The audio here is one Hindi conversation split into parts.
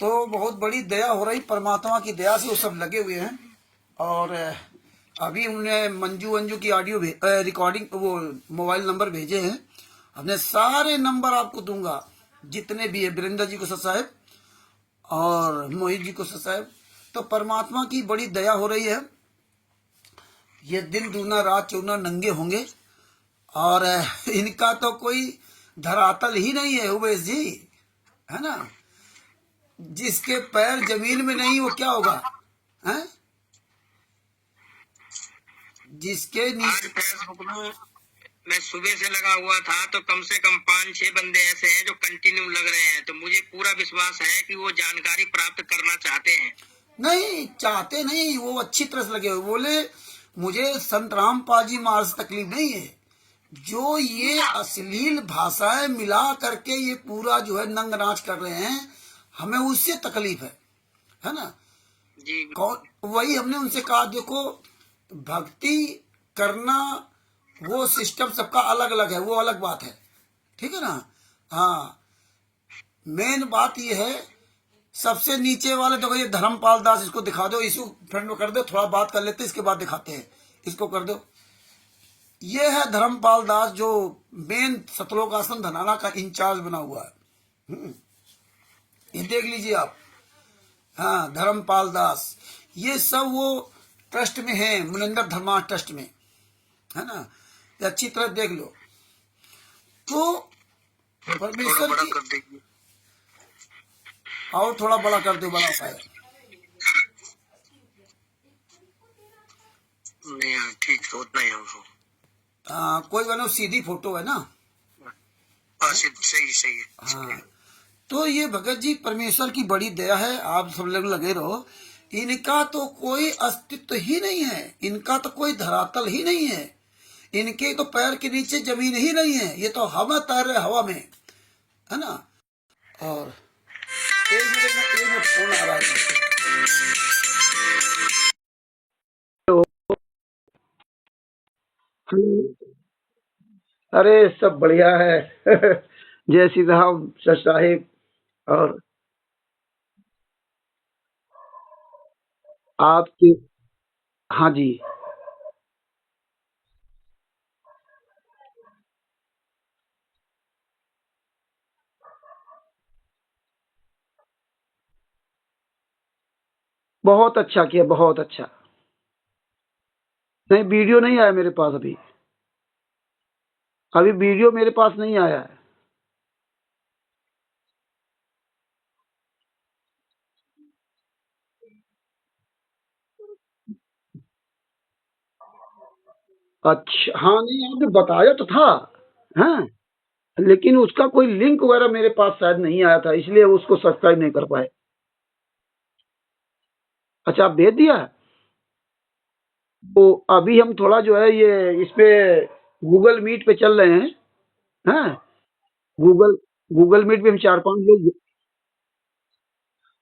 तो बहुत बड़ी दया हो रही, परमात्मा की दया से वो सब लगे हुए हैं। और अभी उन्होंने मंजू वंजू की ऑडियो रिकॉर्डिंग वो मोबाइल नंबर भेजे हैं। अपने सारे नंबर आपको दूंगा जितने भी है, वीरेंद्र जी को सत साहेब और मोहित जी को सत साहेब। तो परमात्मा की बड़ी दया हो रही है। ये दिन दूना रात चौना नंगे होंगे और इनका तो कोई धरातल ही नहीं है उवैस जी, है ना। जिसके पैर जमीन में नहीं वो क्या होगा, हैं? जिसके आज फेसबुक में मैं सुबह से लगा हुआ था तो कम से कम 5-6 बंदे ऐसे हैं जो कंटिन्यू लग रहे हैं। तो मुझे पूरा विश्वास है कि वो जानकारी प्राप्त करना चाहते हैं। नहीं चाहते नहीं, वो अच्छी तरह से लगे हुए। बोले मुझे संत रामपाल जी महाराज से तकलीफ नहीं है, जो ये अश्लील भाषाएं मिला करके ये पूरा जो है नंग नाच कर रहे हैं, हमें उससे तकलीफ है ना। जी कौन, वही हमने उनसे कहा देखो भक्ति करना वो सिस्टम सबका अलग अलग है, वो अलग बात है, ठीक है ना। हाँ, मेन बात ये है सबसे नीचे वाले देखो, ये धर्मपाल दास, इसको दिखा दो, इसको फ्रेंड में कर दो, थोड़ा बात कर लेते इसके बाद दिखाते हैं, इसको कर दो। ये है धर्मपाल दास जो मेन सतलोक आश्रम धनाना का इंचार्ज बना हुआ है। ये देख लीजिए आप। हाँ, धर्मपाल दास, ये सब वो ट्रस्ट में है, मुनिंदर धर्मा ट्रस्ट में, है ना। ये अच्छी तरह देख लो। तो परमेश्वर की और थोड़ा बड़ा कर दो, बड़ा पाए नहीं, ठीक है, उतना ही हमको। कोई बनो सीधी फोटो है ना। सही सही है। हाँ, तो ये भगत जी परमेश्वर की बड़ी दया है, आप सब लोग लगे रहो। इनका तो कोई अस्तित्व ही नहीं है, इनका तो कोई धरातल ही नहीं है, इनके तो पैर के नीचे जमीन ही नहीं है, ये तो हवा तैर रहे हवा में, है ना। और एक मिनट फोन आ रहा है। अरे सब बढ़िया है जय श्री राम सर साहिब। और आपके, हाँ जी, बहुत अच्छा किया, बहुत अच्छा। नहीं, वीडियो नहीं आया मेरे पास अभी, अभी वीडियो मेरे पास नहीं आया है। अच्छा, हाँ, नहीं आपने बताया तो था, हाँ, लेकिन उसका कोई लिंक वगैरह मेरे पास शायद नहीं आया था, इसलिए उसको सब्सक्राइब नहीं कर पाए। अच्छा, आप भेज दिया। तो अभी हम थोड़ा जो है ये इस पे गूगल मीट पे चल रहे हैं, हाँ, गूगल गूगल मीट पे हम 4-5 लोग,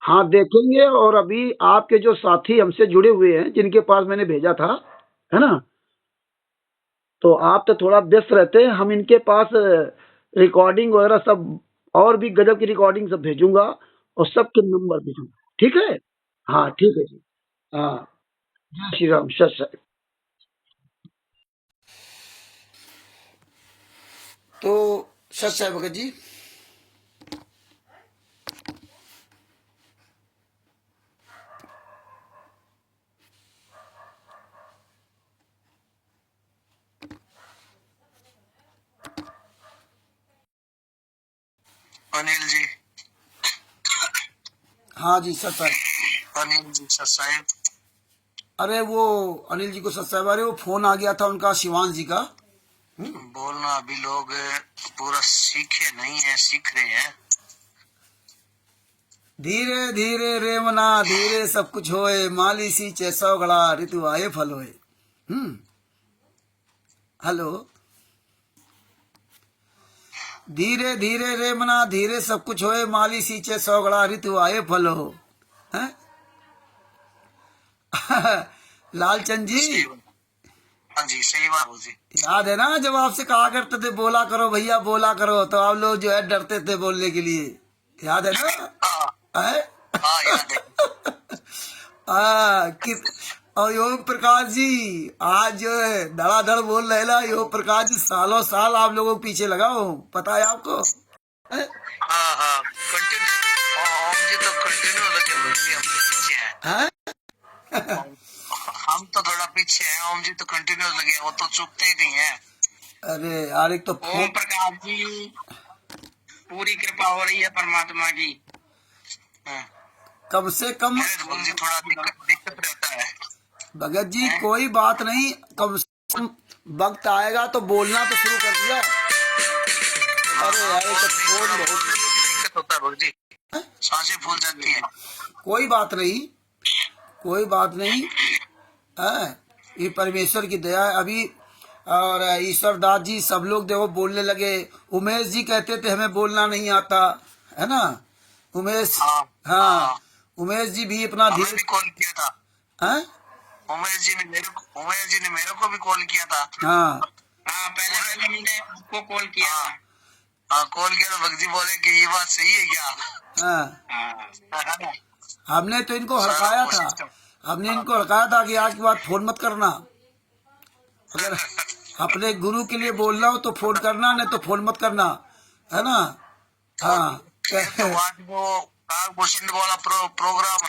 हाँ, देखेंगे। और अभी आपके जो साथी हमसे जुड़े हुए हैं जिनके पास मैंने भेजा था, है ना, तो आप तो थोड़ा व्यस्त रहते हैं, हम इनके पास रिकॉर्डिंग वगैरह सब और भी गजब की रिकॉर्डिंग सब भेजूंगा और सबके नंबर भेजूंगा, ठीक है। हाँ ठीक है जी। हाँ, जय श्री राम सत साहिब। तो सत साहिब भगत जी, अनिल जी, हाँ जी सत साहिब। अनिल जी सत साहिब। अरे वो अनिल जी को सत साहिब, अरे वो फोन आ गया था उनका शिवांश जी का। बोलना, अभी लोग पूरा सीखे नहीं है, सीख रहे हैं। धीरे धीरे रे मना धीरे सब कुछ होए, माली सी चे सौ गड़ा ऋतु आए फल होए। हेलो, धीरे धीरे रे मना धीरे सब कुछ होए, माली सींचे 100 गड़ा ऋतु आए फल हो, हैं? लालचंद जी, हाँ जी, सही बात जी। याद है ना जब आपसे कहा करते थे बोला करो भैया बोला करो, तो आप लोग जो है डरते थे बोलने के लिए, याद है ना? हाँ, है? हाँ याद है। और ओम प्रकाश जी आज जो है धड़ाधड़ बोल रहे ना, ओम प्रकाश जी सालों साल आप लोगों के पीछे लगा हो, पता है आपको? हैं? हाँ हाँ कंटिन्यू, हम जी तो कंटिन्यू लगे हुए हैं, हम तो पीछे हैं। हैं? हम तो थोड़ा पीछे हैं, ओम जी तो कंटिन्यू लगे हैं, वो तो चुकते ही नहीं है। अरे यार एक तो ओम प्रकाश जी पूरी कृपा हो रही है परमात्मा की। हाँ। कम से कम मेरे तो भक्त जी थोड़ा दिक्कत रहता है। भगत जी कोई बात नहीं, कम से कम वक्त आएगा तो बोलना तो शुरू कर दिया। अरे यार ये तो फोन बहुत दिक्कत होता है भक्त जी, सांसें फूल जाती है। कोई बात नहीं, कोई बात नहीं है, ये परमेश्वर की दया है। अभी और ईश्वर दास जी सब लोग देखो बोलने लगे। उमेश जी कहते थे हमें बोलना नहीं आता, है ना उमेश? हाँ, हाँ उमेश जी भी अपना हमें धीरे भी कॉल किया था, हैं? उमेश जी ने मेरे को भी कॉल किया था। हाँ हाँ पहले मैंने आपको कॉल किया था। हाँ कॉल किया तो भक्त जी बोले कि ये बात सही है क्या? हाँ हाँ हमने तो इनको हड़काया था, हमने इनको हड़काया था कि आज के बाद फोन मत करना, अगर अपने गुरु के लिए बोलना हो तो फोन करना, नहीं तो फोन मत करना, है ना? हाँ तो आज वो काकभूषणी वाला प्रोग्राम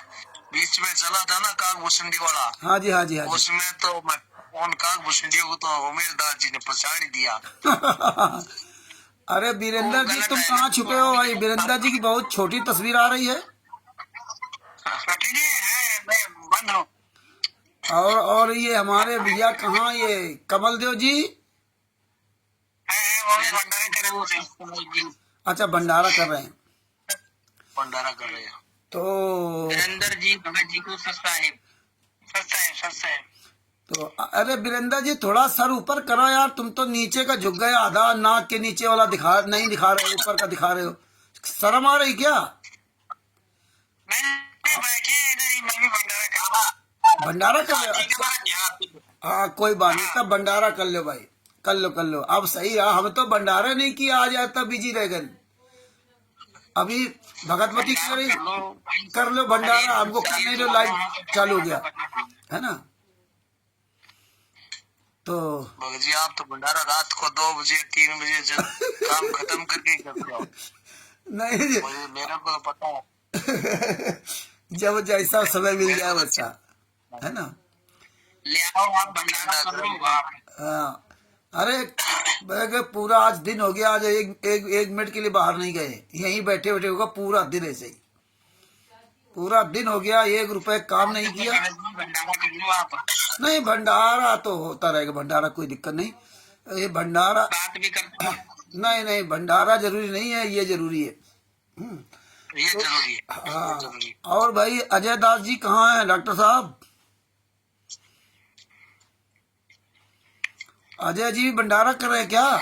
बीच में चला था ना, काकभूषणी वाला। हाँ जी हाँ जी हाँ जी। उसमें तो मैं फोन काकभूषणी को तो उमेश दास जी ने पछाड़ ही दिया। अरे वीरेंद्र जी तुम कहाँ छुपे हो भाई? वीरेंद्र जी की बहुत छोटी तस्वीर आ रही है। मैं बंद हूँ। और ये हमारे भैया कहाँ, ये कमल देव जी? अच्छा भंडारा कर रहे हैं, भंडारा कर रहे हैं। तो वीरेंद्र जी भगत जी को सस्ता है। तो अरे वीरेंद्र जी थोड़ा सर ऊपर करो यार, तुम तो नीचे का झुक गए, आधा नाक के नीचे वाला नहीं दिखा रहे, ऊपर का दिखा रहे हो। शर्म आ रही क्या? भंडारा कर लो? अच्छा हाँ कोई बात नहीं, तब भंडारा कर लो भाई, कर लो अब सही है। हम तो भंडारा नहीं किया आज, तब बिजी रह गए। अभी भगतवती कर लो भंडारा, हमको कर नहीं दो, लाइव चालू हो गया है ना? तो भगत जी आप तो भंडारा रात को 2 बजे 3 बजे जब काम खत्म करके ही करते हो। नहीं मेरे को तो पता है। जब जैसा समय मिल जाए बच्चा, है ना? ले आओ आप भंडारा कर लो आप। हाँ अरे पूरा आज दिन हो गया, आज एक मिनट के लिए बाहर नहीं गए, यहीं बैठे बैठे होगा पूरा दिन ऐसे ही, पूरा दिन हो गया, 1 रुपए काम नहीं किया। भंडारा कर लो आप। नहीं भंडारा तो होता रहेगा, भंडारा कोई दिक्कत नहीं, ये भंडारा बात भी करते हैं। नहीं भंडारा जरूरी नहीं है, ये जरूरी है। ये जरूरी है। हाँ और भाई अजय दास जी कहाँ हैं डॉक्टर साहब? अजय जी भंडारा कर रहे हैं क्या?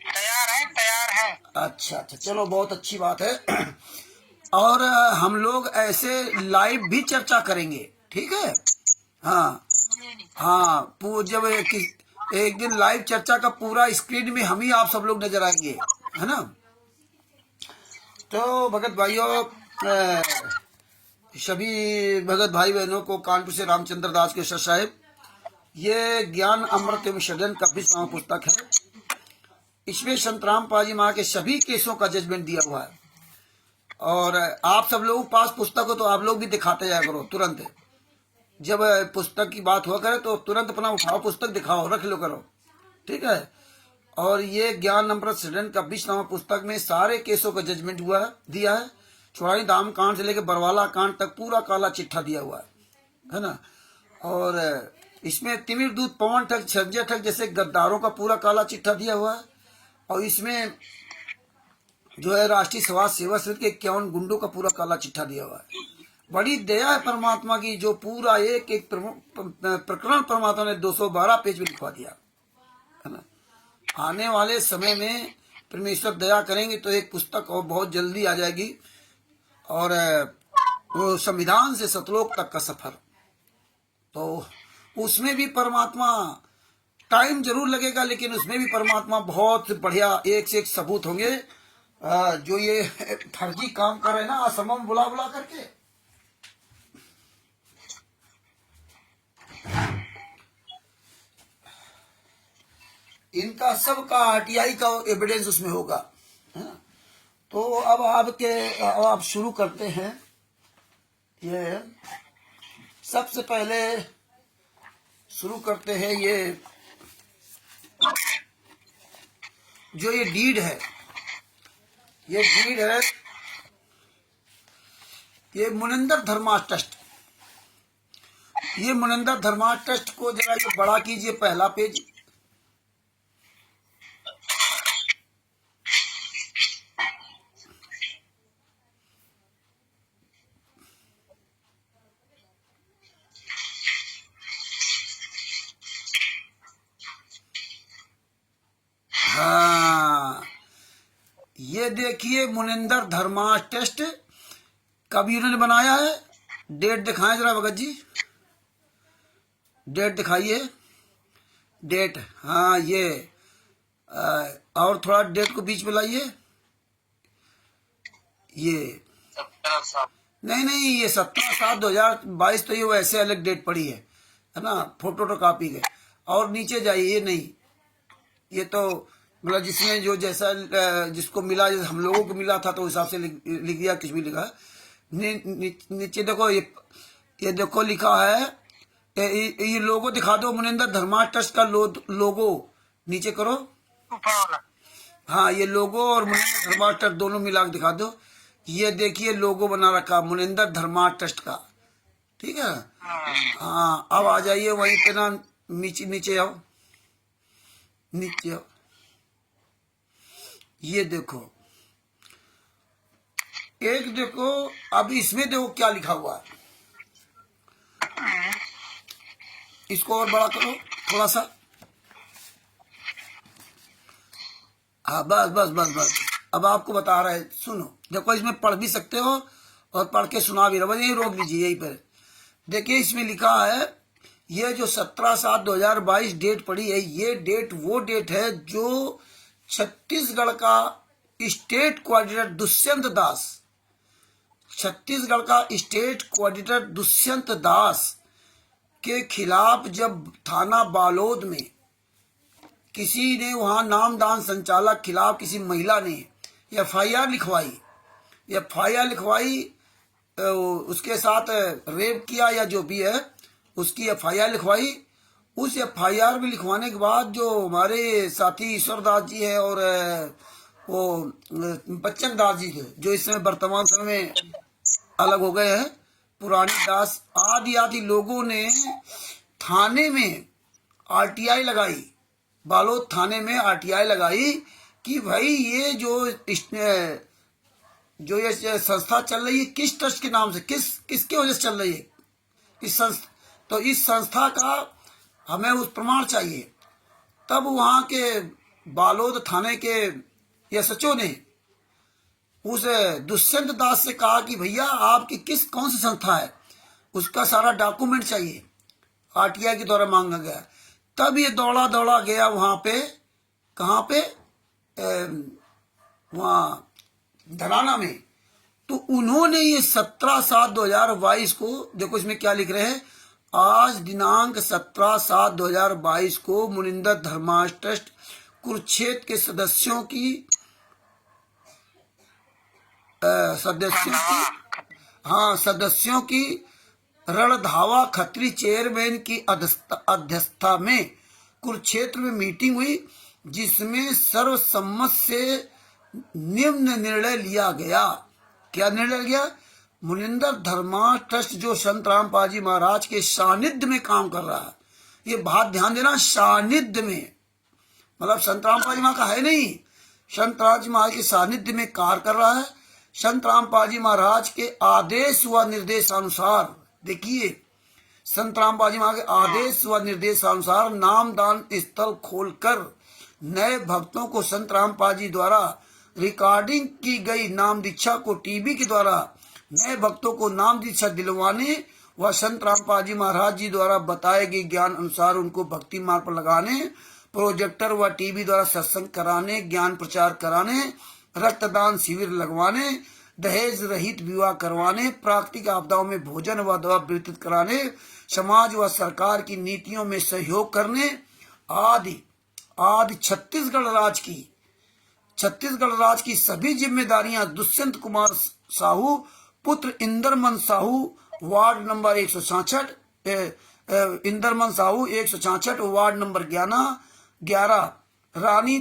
तैयार है। अच्छा चलो बहुत अच्छी बात है। और हम लोग ऐसे लाइव भी चर्चा करेंगे, ठीक है? हाँ जब एक दिन लाइव चर्चा का पूरा स्क्रीन में हम ही आप सब लोग नजर आएंगे, है ना? तो भगत भाइयों, सभी भगत भाई बहनों को कानपुर से रामचंद्र दास के सर साहेब, ये ज्ञान अमृत एवं सदन का 20वां पुस्तक है। इसमें संत रामपाल जी माँ के सभी केसों का जजमेंट दिया हुआ है, और आप सब लोगों के पास पुस्तक हो तो आप लोग भी दिखाते जाया करो तुरंत। जब पुस्तक की बात हुआ करे तो तुरंत अपना उठाओ, पुस्तक दिखाओ, रख लो करो, ठीक है? और ये ज्ञान अमृत सदन का 20वां पुस्तक में सारे केसों का जजमेंट हुआ है, दिया है। चौड़ाई धाम कांड से लेकर बरवाला कांड तक पूरा काला चिट्ठा दिया हुआ है ना? और इसमें तिमिर दूत पवन ठग संजय ठग जैसे गद्दारों का पूरा काला चिट्ठा दिया हुआ है। और इसमें जो है राष्ट्रीय समाज सेवा समिति के 51 गुंडों का पूरा काला चिट्ठा दिया हुआ है। बड़ी दया है परमात्मा की, जो पूरा एक प्रकरण परमात्मा ने 212 पेज में लिखवा दिया, है ना? आने वाले समय में परमेश्वर दया करेंगे तो एक पुस्तक और बहुत जल्दी आ जाएगी, और वो संविधान से सतलोक तक का सफर, तो उसमें भी परमात्मा, टाइम जरूर लगेगा लेकिन उसमें भी परमात्मा बहुत बढ़िया एक से एक सबूत होंगे। जो ये फर्जी काम कर रहे हैं ना असम में बुला बुला करके, इनका सबका आरटीआई का एविडेंस उसमें होगा, है ना। तो अब आप शुरू करते हैं। ये सबसे पहले शुरू करते हैं, ये जो ये डीड है, ये डीड है, ये मुनिंदर धर्मा ट्रस्ट। ये मुनिंदर धर्मा ट्रस्ट को जरा ये बड़ा कीजिए, पहला पेज। हाँ, ये देखिए मुनिंदर धर्मा ट्रस्ट कब इन्होंने बनाया है, डेट दिखाएं जरा भगत जी, डेट दिखाइए, डेट। हाँ ये और थोड़ा डेट को बीच में लाइए। ये नहीं, ये 17/7/2022 तो ये वैसे अलग डेट पड़ी है ना, फोटो कॉपी के। और नीचे जाइए, ये नहीं, ये तो मतलब जिसमें जो जैसा जिसको मिला, जैसे हम लोगों को मिला था तो उस हिसाब से लिख दिया, कुछ भी लिखा। नीचे देखो, ये देखो लिखा है, ये लोगो दिखा दो, मुनिंदर धर्मा ट्रस्ट का लोगो नीचे करो। हाँ, ये लोगो और मुनिंदर धर्मा ट्रस्ट दोनों मिला के दिखा दो। ये देखिए लोगो बना रखा मुनिंदर धर्मा ट्रस्ट का, ठीक है। हाँ, अब आ जाइए वहीं पे ना, नीचे आओ, नीचे आओ। ये देखो, एक देखो, अब इसमें देखो क्या लिखा हुआ है, इसको और बड़ा करो थोड़ा सा। हाँ बस बस बस बस, अब आपको बता रहे हैं, सुनो। देखो इसमें पढ़ भी सकते हो और पढ़ के सुना भी रहे, यही रोक लीजिए यहीं पर। देखिए इसमें लिखा है, ये जो 17/7/2022 डेट पड़ी है, ये डेट वो डेट है जो छत्तीसगढ़ का स्टेट कोऑर्डिनेटर दुष्यंत दास, छत्तीसगढ़ का स्टेट कोऑर्डिनेटर दुष्यंत दास के खिलाफ जब थाना बालोद में किसी ने, वहां नामदान संचालक खिलाफ किसी महिला ने एफआईआर लिखवाई, उसके साथ रेप किया या जो भी है, उसकी एफआईआर लिखवाई। उस एफआईआर में लिखवाने के बाद जो हमारे साथी ईश्वर दास जी है और वो बच्चन दास जी थे, जो इस समय वर्तमान समय में अलग हो गए हैं, पुरानी दास आदि लोगों ने थाने में आरटीआई लगाई, बालोद थाने में आरटीआई लगाई कि भाई ये जो ये संस्था चल रही है किस ट्रस्ट के नाम से, किसके वजह से चल रही है, तो इस संस्था का हमें उस प्रमाण चाहिए। तब वहां के बालोद थाने के एसएचओ ने उस दुष्यंत दास से कहा कि भैया आपकी कौन सी संस्था है, उसका सारा डॉक्यूमेंट चाहिए, आरटीआई के द्वारा मांगा गया। तब ये दौड़ा गया वहां पे, कहाँ पे, वहां धराना में। तो उन्होंने ये 17/7/2022 को, देखो इसमें क्या लिख रहे हैं, आज दिनांक 17/7/2022 को मुनिंदर धर्मा ट्रस्ट कुरुक्षेत्र के सदस्यों की रणधावा खत्री चेयरमैन की अध्यक्षता में कुरुक्षेत्र में मीटिंग हुई, जिसमें सर्वसम्मत से निम्न निर्णय लिया गया। क्या निर्णय लिया? मुनिंदर धर्मा ट्रस्ट जो संत रामपाल जी महाराज के सानिध्य में काम कर रहा है, ये बात ध्यान देना, सानिध्य में, मतलब संत रामपाल जी महाराज का है नहीं, संत रामपाल जी महाराज के सानिध्य में कार्य कर रहा है। संत रामपाल जी महाराज के आदेश व निर्देशानुसार, देखिए संत रामपाल जी महाराज के आदेश व निर्देशानुसार नामदान स्थल खोलकर नए भक्तों को संत रामपाल जी द्वारा रिकॉर्डिंग की गई नाम दीक्षा को टीवी के द्वारा नए भक्तों को नाम दीक्षा दिलवाने व संत रामपाल जी महाराज जी द्वारा बताए गए ज्ञान अनुसार उनको भक्ति मार्ग पर लगाने, प्रोजेक्टर व टीवी द्वारा सत्संग कराने, ज्ञान प्रचार कराने रक्तदान शिविर लगवाने, दहेज रहित विवाह करवाने, प्राकृतिक आपदाओं में भोजन व दवा वितरित कराने, समाज व सरकार की नीतियों में सहयोग करने आदि आदि छत्तीसगढ़ राज की सभी जिम्मेदारियां दुष्यंत कुमार साहू पुत्र Inderman Sahu ward number 166 Inderman Sahu 166 ward number 11 Rani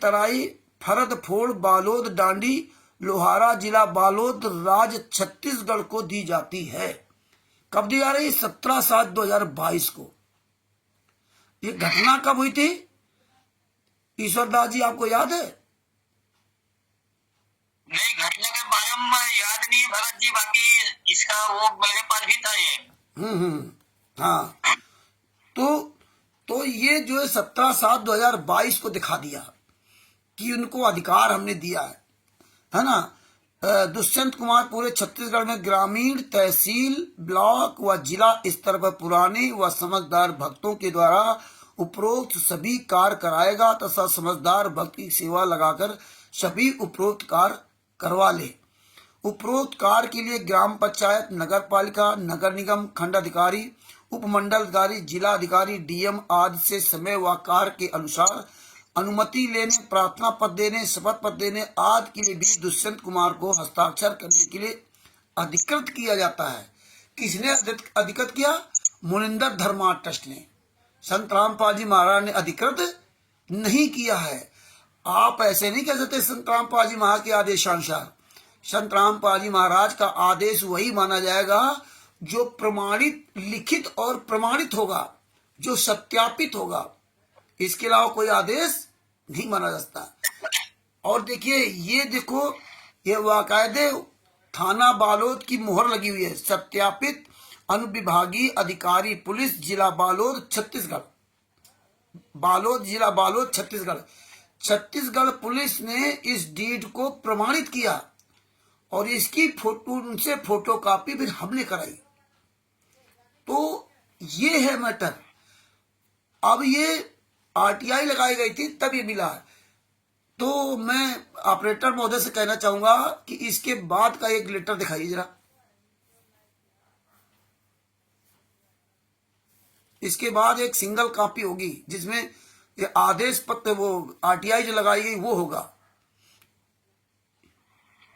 Tarai फरद फोड़ बालोद डांडी लोहारा जिला बालोद राज्य छत्तीसगढ़ को दी जाती है। कब दी जा रही? 17/7/2022 को। ये घटना कब हुई थी ईश्वरदास जी, आपको याद है? नहीं, घटना के बारे में याद नहीं भरत जी, बाकी इसका वो मेरे पास भी था ये। हाँ, तो ये जो है 17/7/2022 को दिखा दिया कि उनको अधिकार हमने दिया है ना। दुष्यंत कुमार पूरे छत्तीसगढ़ में ग्रामीण, तहसील, ब्लॉक व जिला स्तर पर पुराने व समझदार भक्तों के द्वारा उपरोक्त सभी कार्य कराएगा तथा समझदार भक्त की सेवा लगाकर सभी उपरोक्त कार्य करवा ले। उपरोक्त कार्य के लिए ग्राम पंचायत, नगर पालिका, नगर निगम, खंड अधिकारी, उपमंडल अधिकारी, जिला अधिकारी, डीएम आदि से समय व कार्य के अनुसार अनुमति लेने, प्रार्थना पत्र देने, शपथ पत्र देने आदि के लिए भी दुष्यंत कुमार को हस्ताक्षर करने के लिए अधिकृत किया जाता है। किसने अधिकृत किया? मुनिंदर धर्मा ट्रस्ट ने। संत रामपाल जी महाराज ने अधिकृत नहीं किया है। आप ऐसे नहीं कह सकते संत रामपाल जी महाराज के आदेशानुसार। संत रामपाल जी महाराज का आदेश वही माना जाएगा जो प्रमाणित, लिखित और प्रमाणित होगा, जो सत्यापित होगा। इसके अलावा कोई आदेश नहीं माना जा सकता। और देखिए, ये देखो, ये वाकायदे थाना बालोद की मोहर लगी हुई है, सत्यापित अनुविभागीय अधिकारी पुलिस जिला बालोद छत्तीसगढ़। बालोद जिला बालोद छत्तीसगढ़। छत्तीसगढ़ पुलिस ने इस डीड को प्रमाणित किया और इसकी फोटो, उनसे फोटो कॉपी फिर हमने कराई। तो ये है मैटर। अब ये आरटीआई लगाई गई थी तब ये मिला। तो मैं ऑपरेटर महोदय से कहना चाहूंगा कि इसके बाद का एक लेटर दिखाइए जरा। इसके बाद एक सिंगल कॉपी होगी जिसमें ये आदेश पत्र, वो आरटीआई जो लगाई गई वो होगा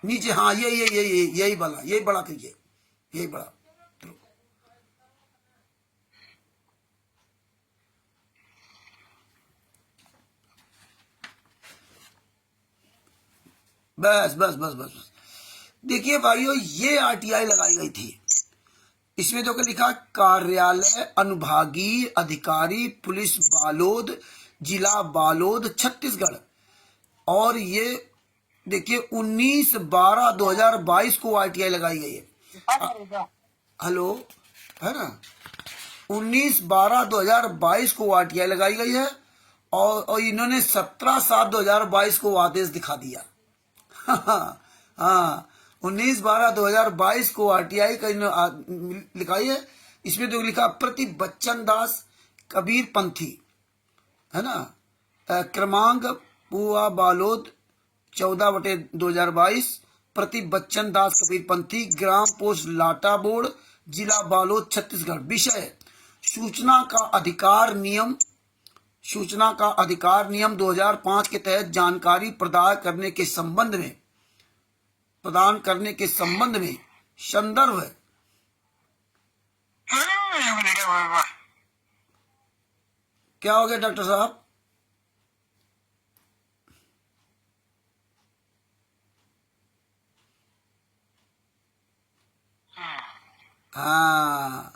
नीचे। हाँ, यही बड़ा कीजिए, यही बड़ा। बस बस बस बस बस। देखिए भाइयों, ये आरटीआई लगाई गई थी। इसमें जो लिखा, कार्यालय अनुभागीय अधिकारी पुलिस बालोद जिला बालोद छत्तीसगढ़। और ये देखिए 19/12/2022 को आरटीआई लगाई गई है। हेलो, है ना? 19/12/2022 को आरटीआई लगाई गई है और इन्होंने 17/7/2022 को आदेश दिखा दिया। हाँ, 19/12/2022 को आरटीआई का लिखाई है। इसमें जो लिखा, प्रति बच्चन दास कबीर पंथी, है ना, क्रमांक पुआ बालोद 14/2022, प्रति बच्चन दास कबीर पंथी, ग्राम पोस्ट लाटा बोर्ड, जिला बालोद छत्तीसगढ़। विषय, सूचना का अधिकार नियम 2005 के तहत जानकारी प्रदान करने के संबंध में संदर्भ। क्या हो गया डॉक्टर साहब? हाँ,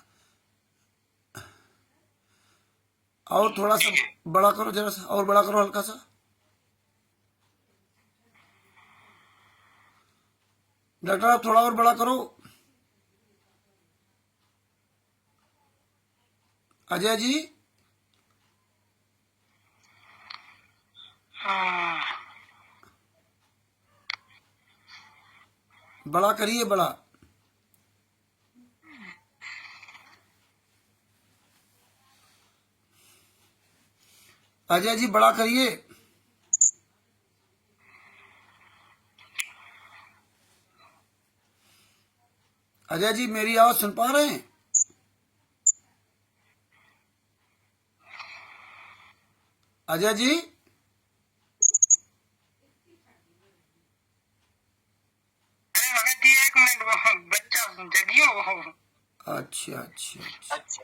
और थोड़ा सा बड़ा करो, जरा सा और बड़ा करो, हल्का सा। डॉक्टर साहब थोड़ा और बड़ा करो। अजय जी, बड़ा करिए, बड़ा। अजय जी बड़ा करिए। अजय जी मेरी आवाज सुन पा रहे हैं? अजय जी अरे भगत जी एक मिनट, वो बच्चा जगियो वो। अच्छा अच्छा अच्छा। अच्छा।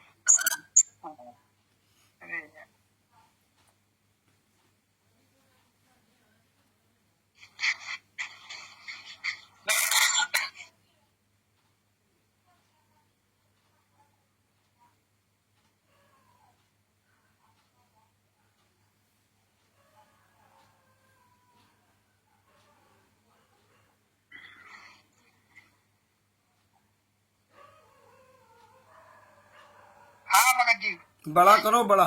अरे यार। हाँ भगत जी। बड़ा करो बड़ा।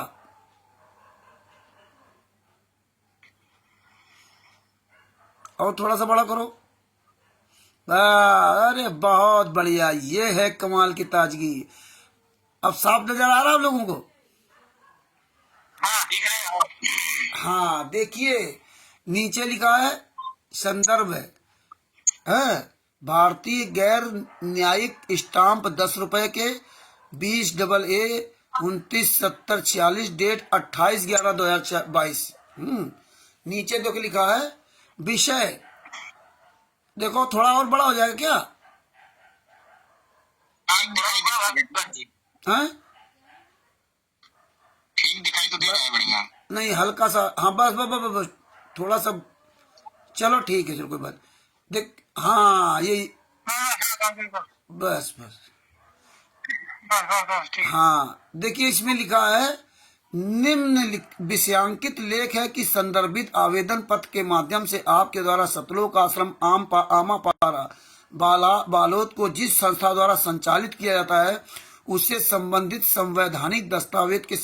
और थोड़ा सा बड़ा करो। अरे बहुत बढ़िया, ये है कमाल की ताजगी। अब साफ नजर आ रहा है आप लोगों को? हाँ दिख रहे हो। हाँ देखिए, नीचे लिखा है संदर्भ है भारतीय गैर न्यायिक स्टाम्प 10 रुपए के 20 डबल ए 297046 डेट 28/11/2022। नीचे देखो लिखा है विषय। देखो थोड़ा और बड़ा हो जाएगा क्या? ठीक दिखाई दे रहा है भगत जी, है ठीक दिखाई तो दे रहा है, बढ़िया। नहीं हल्का सा, हाँ बस बस बस बस, थोड़ा सा। चलो ठीक है, चलो कोई बात। देख हाँ ये बस बस। ठीक। हाँ देखिए इसमें लिखा है विषयांकित लेख है कि संदर्भित आवेदन पत्र के माध्यम से आपके द्वारा सतलोक आश्रम आमापारा बालोद को जिस संस्था द्वारा संचालित किया जाता है उससे संबंधित संवैधानिक दस्तावेज के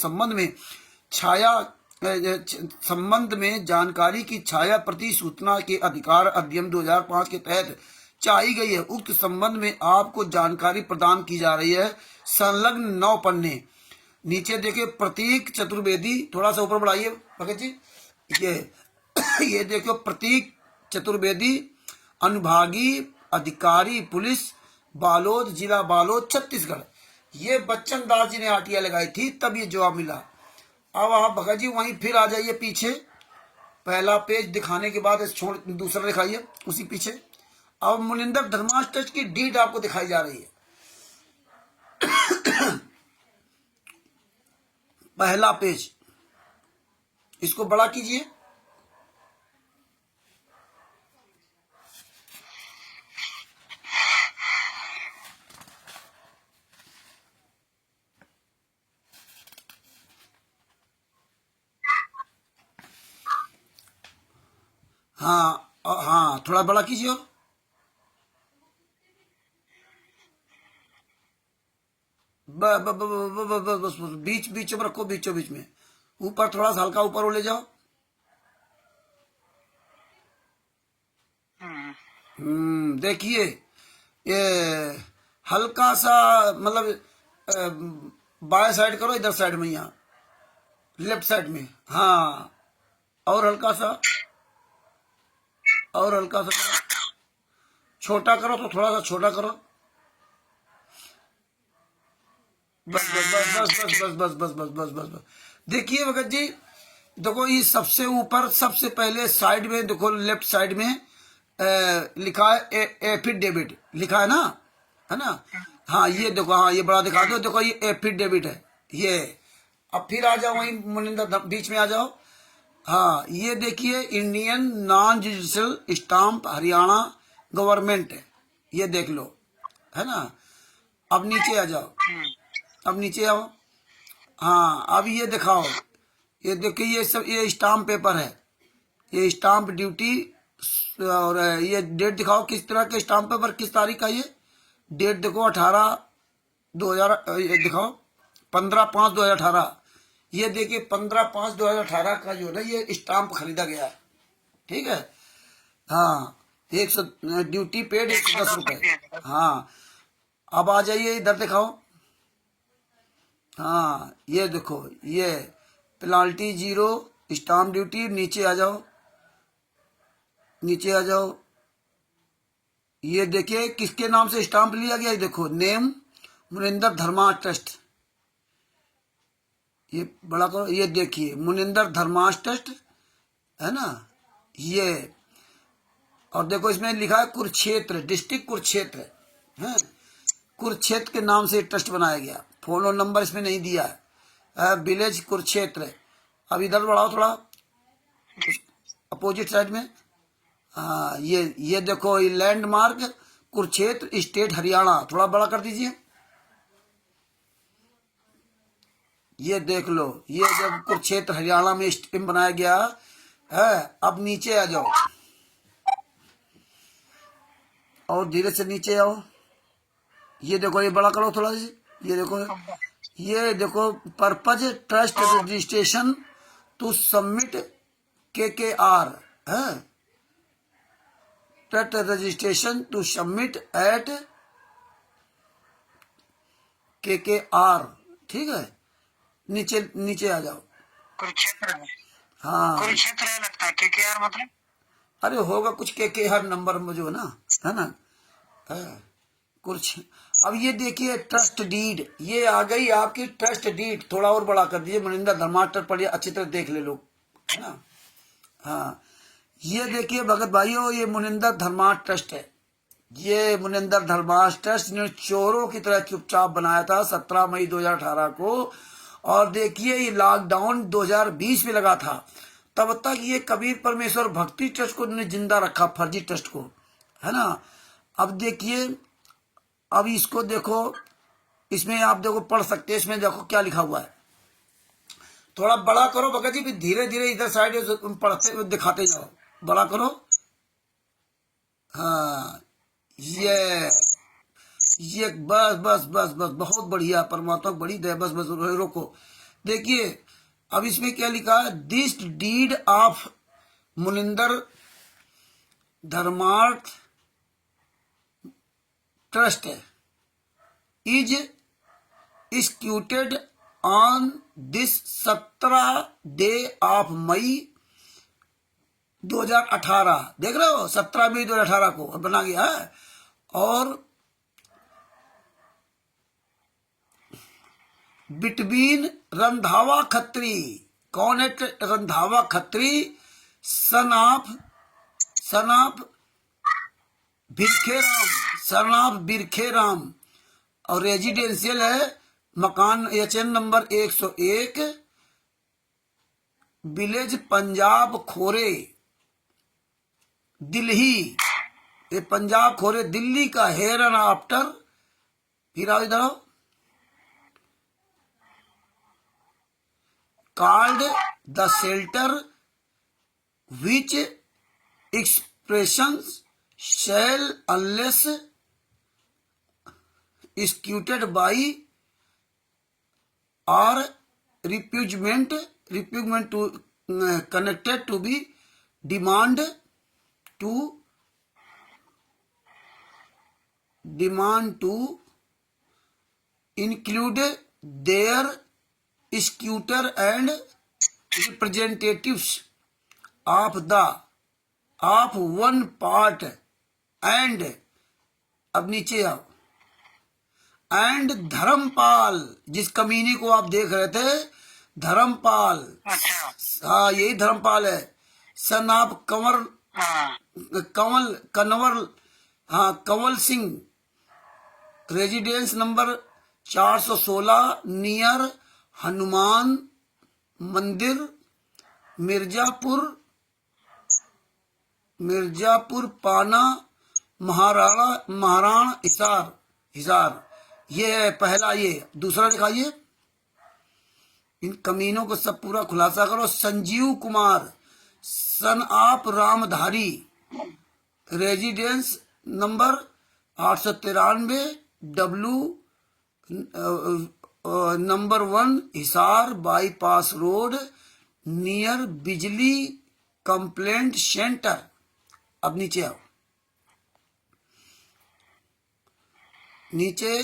संबंध में जानकारी की छाया प्रति सूचना के अधिकार अधिनियम 2005 के तहत चाही गई है। उक्त संबंध में आपको जानकारी प्रदान की जा रही है। संलग्न 9 पन्ने। नीचे देखिए प्रतीक चतुर्वेदी, थोड़ा सा ऊपर बढ़ाइए भगत जी। ये देखो प्रतीक चतुर्वेदी, अनुभागी अधिकारी पुलिस, बालोद, जिला बालोद, छत्तीसगढ़। ये बच्चन दास जी ने आरटीआई लगाई थी, तब ये जवाब मिला। अब आप भगत जी वहीं फिर आ जाइए पीछे, पहला पेज दिखाने के बाद छोड़ दूसरा दिखाइए उसी पीछे। अब मुनिंदर धर्माष्टम की डीड आपको दिखाई जा रही है। पहला पेज, इसको बड़ा कीजिए। हाँ हाँ थोड़ा बड़ा कीजिए। और बस बीच बीच में रखो, बीचों बीच में। ऊपर थोड़ा सा हल्का ऊपर ले जाओ। देखिए ये हल्का सा मतलब बाएं साइड करो, इधर साइड में, यहाँ लेफ्ट साइड में। हाँ और हल्का सा, और हल्का सा करो। छोटा करो तो थोड़ा सा छोटा करो। बस बस बस बस बस बस बस बस बस बस बस। देखिए भगत जी, देखो ये सबसे ऊपर सबसे पहले साइड में देखो, लेफ्ट साइड में लिखा है एफिडेविट लिखा है ना, है ना? हाँ ये देखो, हाँ ये बड़ा दिखा दो। देखो ये एफिडेविट है ये। अब फिर आ जाओ वहीं मुनिंदर बीच में आ जाओ। हाँ ये देखिए Indian non judicial stamp Haryana government है, ये देख लो, है ना? अब नीचे आ जाओ, अब नीचे आओ। हाँ अब ये दिखाओ, ये देखिए ये सब ये स्टाम्प पेपर है, ये स्टाम्प ड्यूटी। और ये डेट दिखाओ किस तरह के स्टाम्प पेपर, किस तारीख का ये डेट देखो, 18/2000 दिखाओ, 15/5/2018। ये देखिए 15/5/2018 का जो है ना ये स्टाम्प खरीदा गया है, ठीक है? हाँ 100 ड्यूटी पेड 110 रुपए। हाँ अब आ जाइए इधर दिखाओ। हाँ ये देखो ये पेनाल्टी 0 स्टाम्प ड्यूटी। नीचे आ जाओ, नीचे आ जाओ, ये देखिए किसके नाम से स्टाम्प लिया गया, ये देखो नेम मुनिंदर धर्मा ट्रस्ट, ये बड़ा करो, ये देखिए मुनिंदर धर्मास ट्रस्ट है ना ये, और देखो इसमें लिखा है कुरुक्षेत्र, डिस्ट्रिक्ट कुरुक्षेत्र है, कुरुक्षेत्र के नाम से ट्रस्ट बनाया गया। फोन नंबर इसमें नहीं दिया है, विलेज कुरुक्षेत्र। अब इधर बढ़ाओ थोड़ा अपोजिट साइड में, हाँ ये देखो ये लैंडमार्क कुरुक्षेत्र स्टेट हरियाणा, थोड़ा बड़ा कर दीजिए, ये देख लो, ये जब कुरुक्षेत्र हरियाणा में स्टेट बनाया गया है। अब नीचे आ जाओ और धीरे से नीचे आओ, ये देखो ये बड़ा करो थोड़ा सी, ये देखो purpose trust registration to submit KKR है, trust registration to submit at KKR, ठीक है, नीचे आ जाओ। कुरुक्षेत्र में, हाँ कुरुक्षेत्र लगता है KKR मतलब, अरे होगा कुछ KKR नंबर में जो ना है ना कुछ। अब ये देखिए ट्रस्ट डीड, ये आ गई आपकी ट्रस्ट डीड, थोड़ा और बड़ा कर दीजिए, मुनिंदर धर्मा ट्रस्ट पढ़िए, अच्छी तरह देख ले लोग है ना। हाँ ये देखिए भगत भाइयों, ये मुनिंदर धर्मा ट्रस्ट है, ये मुनिंदर धर्मा ट्रस्ट ने चोरों की तरह चुपचाप बनाया था 17 मई 2018 को। और देखिए ये लॉकडाउन 2020 में लगा था, तब तक ये कबीर परमेश्वर भक्ति ट्रस्ट को उन्होंने जिंदा रखा, फर्जी ट्रस्ट को है ना। अब देखिए, अब इसको देखो, इसमें आप देखो पढ़ सकते हैं, इसमें देखो क्या लिखा हुआ है, थोड़ा बड़ा करो भगत जी, फिर धीरे धीरे इधर साइड पढ़ते हुए दिखाते जाओ, बड़ा करो। हाँ ये बस बस बस बस बहुत बढ़िया, परमात्मा बड़ी दया, बस बस रोको। देखिए अब इसमें क्या लिखा है, this deed of Muninder Dharmarth trust is executed on this 17 day of May 2018, देख रहे हो 17 मई 2018 को बना गया है। और बिटवीन रंधावा खत्री, कौन है रंधावा खत्री, सन ऑफ बिरखेराम, और रेजिडेंशियल है मकान HN नंबर 101, विलेज पंजाब खोरे दिल्ली, ये पंजाब खोरे दिल्ली का हेयर एंड आफ्टर। फिर आओ इधर, called the shelter which expressions shall unless executed by or repugnant to connected to be demand to include their executor and representatives of one part and, अब नीचे आओ, एंड धर्मपाल, जिस कमीने को आप देख रहे थे धर्मपाल, हाँ यही धर्मपाल है, son of Kanwal Singh, residence number 416 near Hanuman मंदिर, मिर्जापुर पाना, महाराण हिसार। ये है पहला, ये दूसरा दिखाइए, इन कमीनों को सब पूरा खुलासा करो। Sanjeev Kumar, son of Ramdhari, residence number 893 W number 1 Hisar bypass road near bijli complaint centre. अब नीचे आओ, नीचे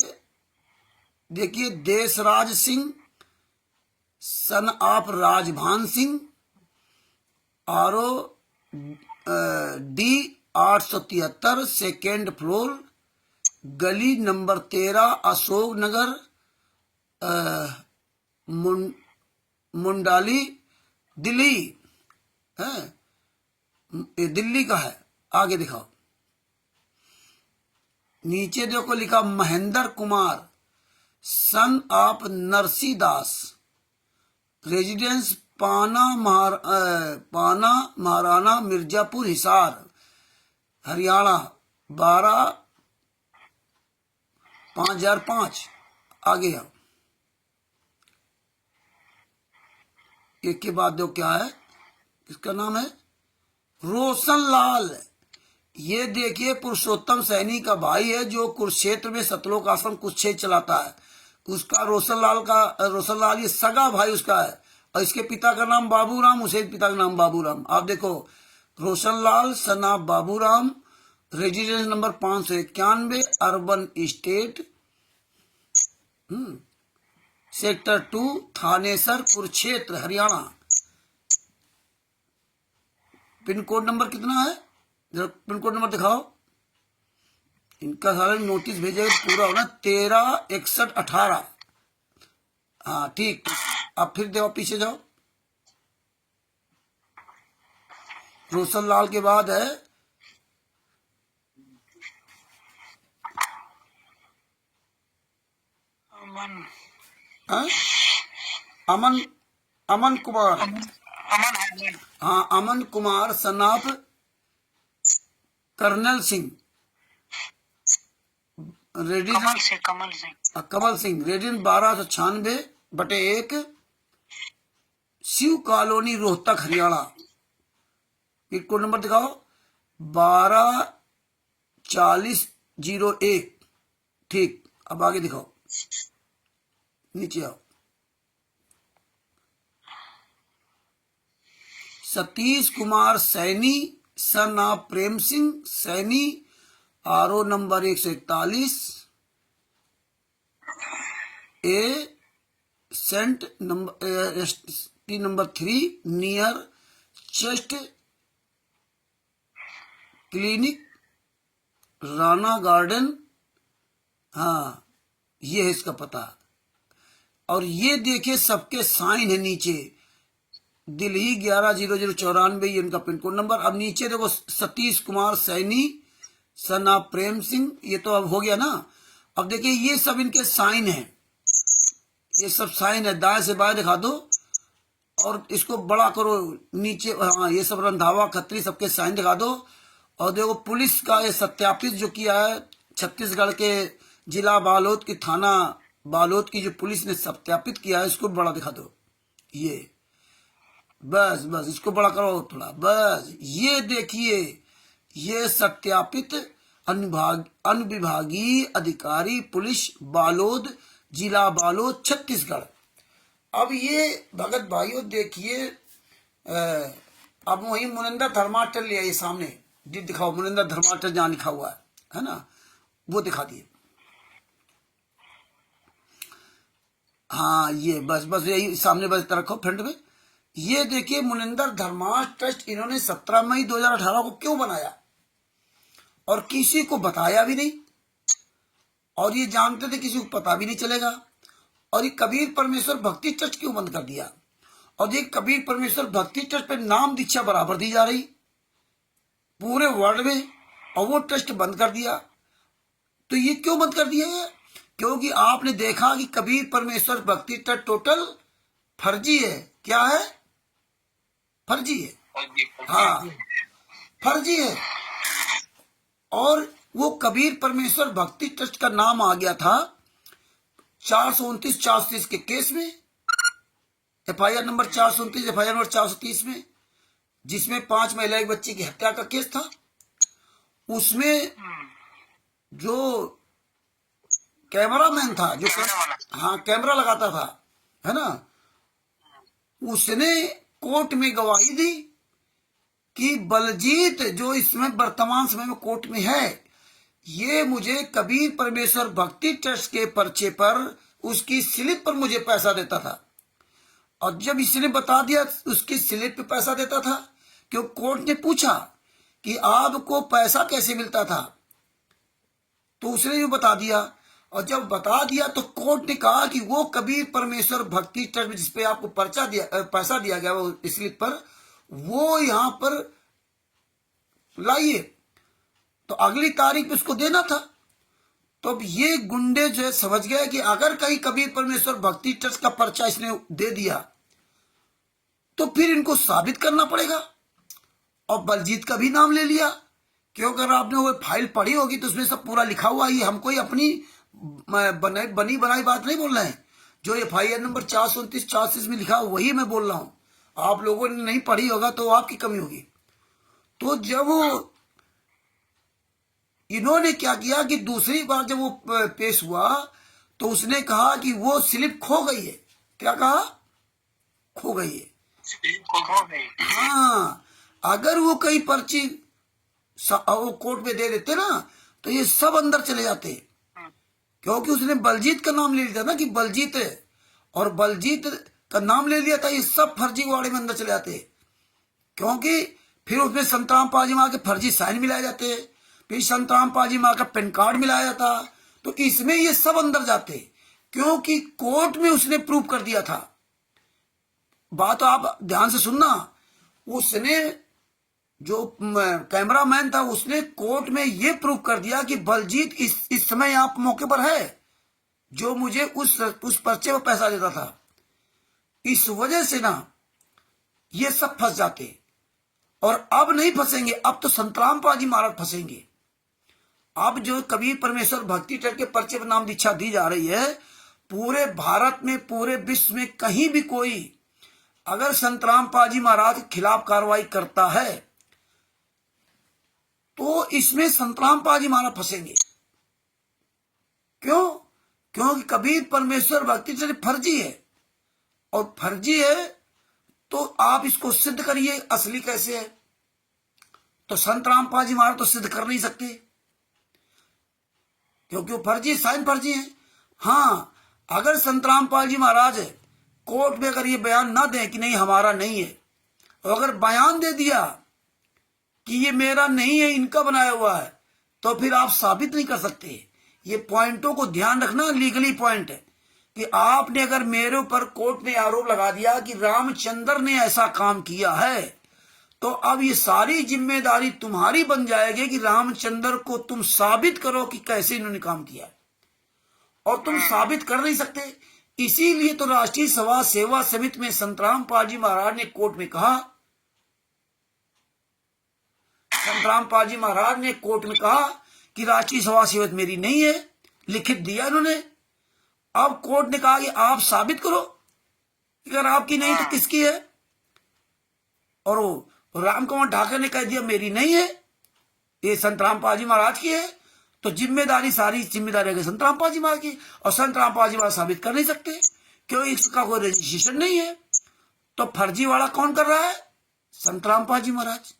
देखिए Deshraj Singh, son of Rajbhan Singh, RO D 873 second floor, gali number 13, Ashok Nagar, Mundali, Delhi है। ये दिल्ली का है। आगे दिखाओ, नीचे देखो लिखा Mahendra Kumar son of Narsi Das, residence पाना महाराणा मिर्जापुर हिसार, हरियाणा 12/5005। आगे आओ, एक के बाद दो क्या है, इसका नाम है रोशन लाल। ये देखिए पुरुषोत्तम सैनी का भाई है जो कुरुक्षेत्र में सतलोक आश्रम कुरुक्षेत्र चलाता है। उसका रोशन लाल ये सगा भाई उसका है। और इसके पिता का नाम बाबूराम, उसे पिता का नाम बाबूराम। आप देखो Roshan Lal son of Baburam, residence number 591, urban estate, sector 2, Thanesar, Kurukshetra, Haryana. Pin code number कितना है, जरा पिन कोड नंबर दिखाओ। इनका सारा नोटिस भेजे पूरा होना 136118। हाँ ठीक। अब फिर देखो पीछे जाओ, रोशन लाल के बाद है अमन कुमार। हाँ, अमन कुमार सन ऑफ कर्नल सिंह, कमल सिंह, रेडियन 1296/1, Shiv colony, Rohtak, Haryana. Pin code number दिखाओ 124001। ठीक। अब आगे दिखाओ, नीचे आओ, Satish Kumar Saini son of Prem Singh Saini, RO number 141, ए सेंट number 3, near chest clinic, Rana garden. हाँ, ये है इसका पता। और ये देखिए सबके साइन है नीचे, दिल्ली 110094, ये इनका पिन कोड नंबर। अब नीचे देखो सतीश कुमार सैनी सन ऑफ प्रेम सिंह, ये तो अब हो गया ना। अब देखिए ये सब इनके साइन है, ये सब साइन है। दाएं से बाएं दिखा दो और इसको बड़ा करो नीचे। हाँ, ये सब रंधावा खत्री सबके साइन दिखा दो। और देखो पुलिस का ये सत्यापित जो किया है, छत्तीसगढ़ के जिला बालोद की, थाना बालोद की जो पुलिस ने सत्यापित किया है, इसको बड़ा दिखा दो। ये बस इसको बड़ा करो थोड़ा, बस। ये देखिए ये सत्यापित अनुविभागीय अधिकारी पुलिस बालोद, जिला बालोद, छत्तीसगढ़। अब ये भगत भाइयों देखिए, अब वही मुनिंदर धर्माटल ले आइए सामने, दिखाओ मुनिंदर धर्माटल जहां लिखा हुआ है ना, वो दिखा दिए। हाँ, ये बस यही सामने बस रखो फ्रंट में। ये देखिए मुनिंदर धर्मार्थ ट्रस्ट इन्होंने 17 मई 2018 को क्यों बनाया और किसी को बताया भी नहीं, और ये जानते थे किसी को पता भी नहीं चलेगा। और ये कबीर परमेश्वर भक्ति ट्रस्ट क्यों बंद कर दिया, और ये कबीर परमेश्वर भक्ति ट्रस्ट पे नाम दीक्षा बराबर दी जा रही पूरे वर्ल्ड में, और वो ट्रस्ट बंद कर दिया। तो ये क्यों बंद कर दिया है? क्योंकि आपने देखा कि कबीर परमेश्वर भक्ति ट्रस्ट टोटल फर्जी है। क्या है? फर्जी है। हाँ, फर्जी है। और वो कबीर परमेश्वर भक्ति ट्रस्ट का नाम आ गया था 429-430 के केस में, FIR नंबर 429, FIR नंबर 430 में, जिसमें 5 महिला एक बच्ची की हत्या का केस था। उसमें जो कैमरामैन था, जो कैमरा लगाता था, है ना, उसने कोर्ट में गवाही दी कि बलजीत जो इसमें वर्तमान समय में कोर्ट में है, ये मुझे कबीर परमेश्वर भक्ति ट्रस्ट के पर्चे पर उसकी स्लिप पर मुझे पैसा देता था। और जब इसने बता दिया उसकी स्लिप पे पैसा देता था, क्यों कोर्ट ने पूछा कि आपको पैसा कैसे मिलता था, तो उसने भी बता दिया। और जब बता दिया तो कोर्ट ने कहा कि वो कबीर परमेश्वर भक्ति ट्रस्ट में जिसपे आपको पैसा दिया गया वो स्लिप पर, वो यहां पर लाइए। तो अगली तारीख पे उसको देना था। तो अब ये गुंडे जो है समझ गए कि अगर कहीं कबीर परमेश्वर भक्ति ट्रस्ट का पर्चा इसने दे दिया तो फिर इनको साबित करना पड़ेगा। और बलजीत का भी नाम ले लिया, क्योंकि अगर आपने वो फाइल पढ़ी होगी तो उसमें सब पूरा लिखा हुआ ही। हम कोई अपनी बनी बनाई बात नहीं बोल रहे हैं। जो FIR नंबर 429-86 में लिखा वही मैं बोल रहा हूं। आप लोगों ने नहीं पढ़ी होगा तो आपकी कमी होगी। तो जब वो इन्होंने क्या किया कि दूसरी बार जब वो पेश हुआ तो उसने कहा कि वो स्लिप खो गई है। क्या कहा? खो गई है। हाँ, अगर वो कई पर्ची वो कोर्ट में दे देते ना तो ये सब अंदर चले जाते, क्योंकि उसने बलजीत का नाम ले लिया ना कि बलजीत है, और बलजीत का नाम ले लिया था, ये सब फर्जी वाड़े में अंदर चले जाते। क्योंकि फिर उसमें संतराम पाजी माँ के फर्जी साइन मिलाए जाते, फिर संतराम पाजी माँ का पैन कार्ड मिलाया जाता, तो इसमें ये सब अंदर जाते, क्योंकि कोर्ट में उसने प्रूव कर दिया था। बात आप ध्यान से सुनना, उसने जो कैमरामैन था उसने कोर्ट में ये प्रूव कर दिया कि बलजीत इस समय यहाँ मौके पर है, जो मुझे उस पर्चे पर पैसा देता था। इस वजह से ना ये सब फंस जाते, और अब नहीं फंसेंगे, अब तो संतराम पाजी महाराज फंसेंगे। अब जो कबीर परमेश्वर भक्ति ट्रस्ट के पर्चे पर नाम दीक्षा दी जा रही है, पूरे भारत में पूरे विश्व में कहीं भी कोई अगर संतराम पाजी महाराज के खिलाफ कार्रवाई करता है तो इसमें संतराम पाजी महाराज फंसेंगे। क्यों? क्योंकि कबीर परमेश्वर भक्ति ट्रस्ट फर्जी है, और फर्जी है तो आप इसको सिद्ध करिए असली कैसे है। तो संतराम पाजी महाराज तो सिद्ध कर नहीं सकते, क्योंकि वो फर्जी, साइन फर्जी है। हाँ, अगर संतराम पाजी महाराज कोर्ट में अगर ये बयान ना दें कि नहीं हमारा नहीं है, और अगर बयान दे दिया कि ये मेरा नहीं है, इनका बनाया हुआ है, तो फिर आप साबित नहीं कर सकते। ये पॉइंटों को ध्यान रखना, लीगली पॉइंट है कि आपने अगर मेरे ऊपर कोर्ट में आरोप लगा दिया कि रामचंद्र ने ऐसा काम किया है, तो अब ये सारी जिम्मेदारी तुम्हारी बन जाएगी कि रामचंद्र को तुम साबित करो कि कैसे इन्होंने काम किया, और तुम साबित कर नहीं सकते। इसीलिए तो राष्ट्रीय सभा सेवा समिति में संतराम पाजी महाराज ने कोर्ट में कहा, संतराम पाजी महाराज ने कोर्ट में कहा कि राष्ट्रीय सभा सेवा मेरी नहीं है, लिखित दिया इन्होंने। अब कोर्ट ने कहा कि आप साबित करो, अगर आपकी नहीं तो किसकी है। और वो राम कुमार ठाकर ने कह दिया मेरी नहीं है, ये संतराम पाजी महाराज की है, तो जिम्मेदारी सारी जिम्मेदारी है संतराम पाजी महाराज की, और संतराम पाजी महाराज साबित कर नहीं सकते क्योंकि इसका कोई रजिस्ट्रेशन नहीं है। तो फर्जी वाला कौन कर रहा है? संतराम पाजी महाराज,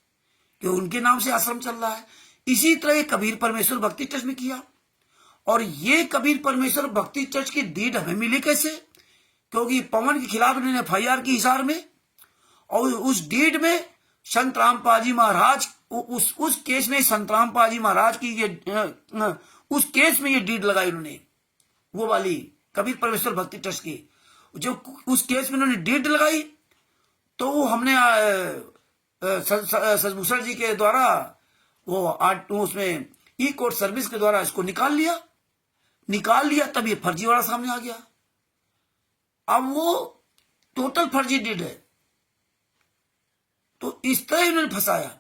क्योंकि उनके नाम से आश्रम चल रहा है। इसी तरह कबीर परमेश्वर भक्ति ट्रस्ट में किया, और ये कबीर परमेश्वर भक्ति ट्रस्ट की डीड हमें मिली कैसे? क्योंकि पवन के खिलाफ इन्होंने FIR की हिसार में, और उस डीड में संतराम पाजी महाराज उस केस में संतराम पाजी महाराज की ये उस केस में ये डीड लगाई उन्होंने, वो वाली कबीर परमेश्वर भक्ति ट्रस्ट की। जो उस केस में उन्होंने डीड लगाई तो वो हमने सजभूषण जी के द्वारा वो उसमें कोर्ट सर्विस के द्वारा इसको निकाल लिया, तब ये फर्जी वाला सामने आ गया। अब वो टोटल फर्जी डीड है, तो इस तरह इन्होंने फंसाया,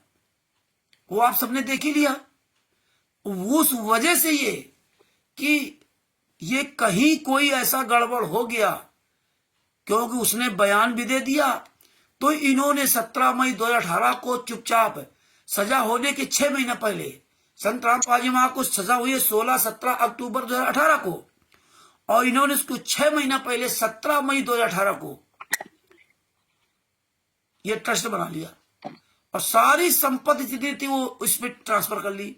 वो आप सबने देख ही लिया। उस वजह से ये कि ये कहीं कोई ऐसा गड़बड़ हो गया, क्योंकि उसने बयान भी दे दिया, तो इन्होंने 17 मई 2018 को चुपचाप सजा होने के 6 महीने पहले, संतराम पाजी मां को सजा हुई है 16-17 अक्टूबर 2018 को, और इन्होंने उसको 6 महीना पहले 17 मई 2018 को ये ट्रस्ट बना लिया, और सारी संपत्ति जितनी थी वो इसमें ट्रांसफर कर ली।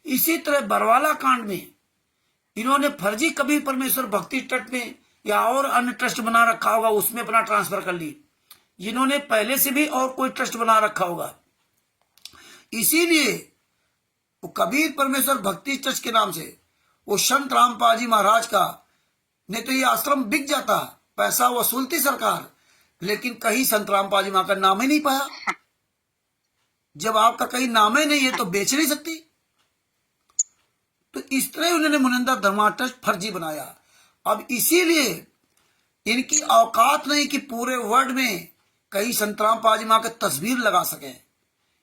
इसी तरह बरवाला कांड में इन्होंने फर्जी कबीर परमेश्वर भक्ति ट्रस्ट में या और अन्य ट्रस्ट बना रखा होगा, उसमें अपना ट्रांसफर कर ली। इन्होंने पहले से भी और कोई ट्रस्ट बना रखा होगा, इसीलिए वो कबीर परमेश्वर भक्ति ट्रस्ट के नाम से वो संत रामपाल जी महाराज का, नहीं तो ये आश्रम बिक जाता, पैसा वसूलती सरकार, लेकिन कहीं संत रामपाल जी महाराज का नाम ही नहीं पाया। जब आपका कहीं नाम ही नहीं है तो बेच नहीं सकती। तो इस तरह उन्होंने मुनिंदर धर्मा ट्रस्ट फर्जी बनाया। अब इसीलिए इनकी औकात नहीं कि पूरे वर्ल्ड में कहीं संत रामपाल जी महाराज की तस्वीर लगा सके।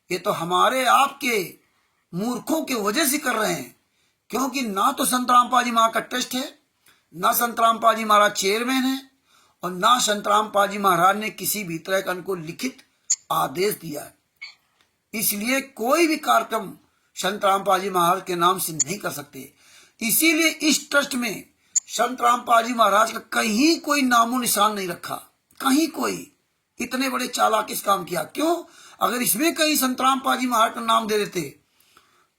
ये तो हमारे आपके मूर्खों की वजह से कर रहे हैं, क्योंकि ना तो संत रामपाल जी महाराज का ट्रस्ट है, ना संत रामपाल जी महाराज चेयरमैन है, और ना संत रामपाल जी महाराज ने किसी भी तरह का उनको लिखित आदेश दिया है। इसलिए कोई भी कार्यक्रम संत रामपाल जी महाराज के नाम से नहीं कर सकते। इसीलिए इस ट्रस्ट में संत रामपाल जी महाराज का कहीं कोई नामो निशान नहीं रखा, कहीं कोई। इतने बड़े चालाक इस काम किया क्यों? अगर इसमें कहीं संत रामपाल जी महाराज का नाम दे देते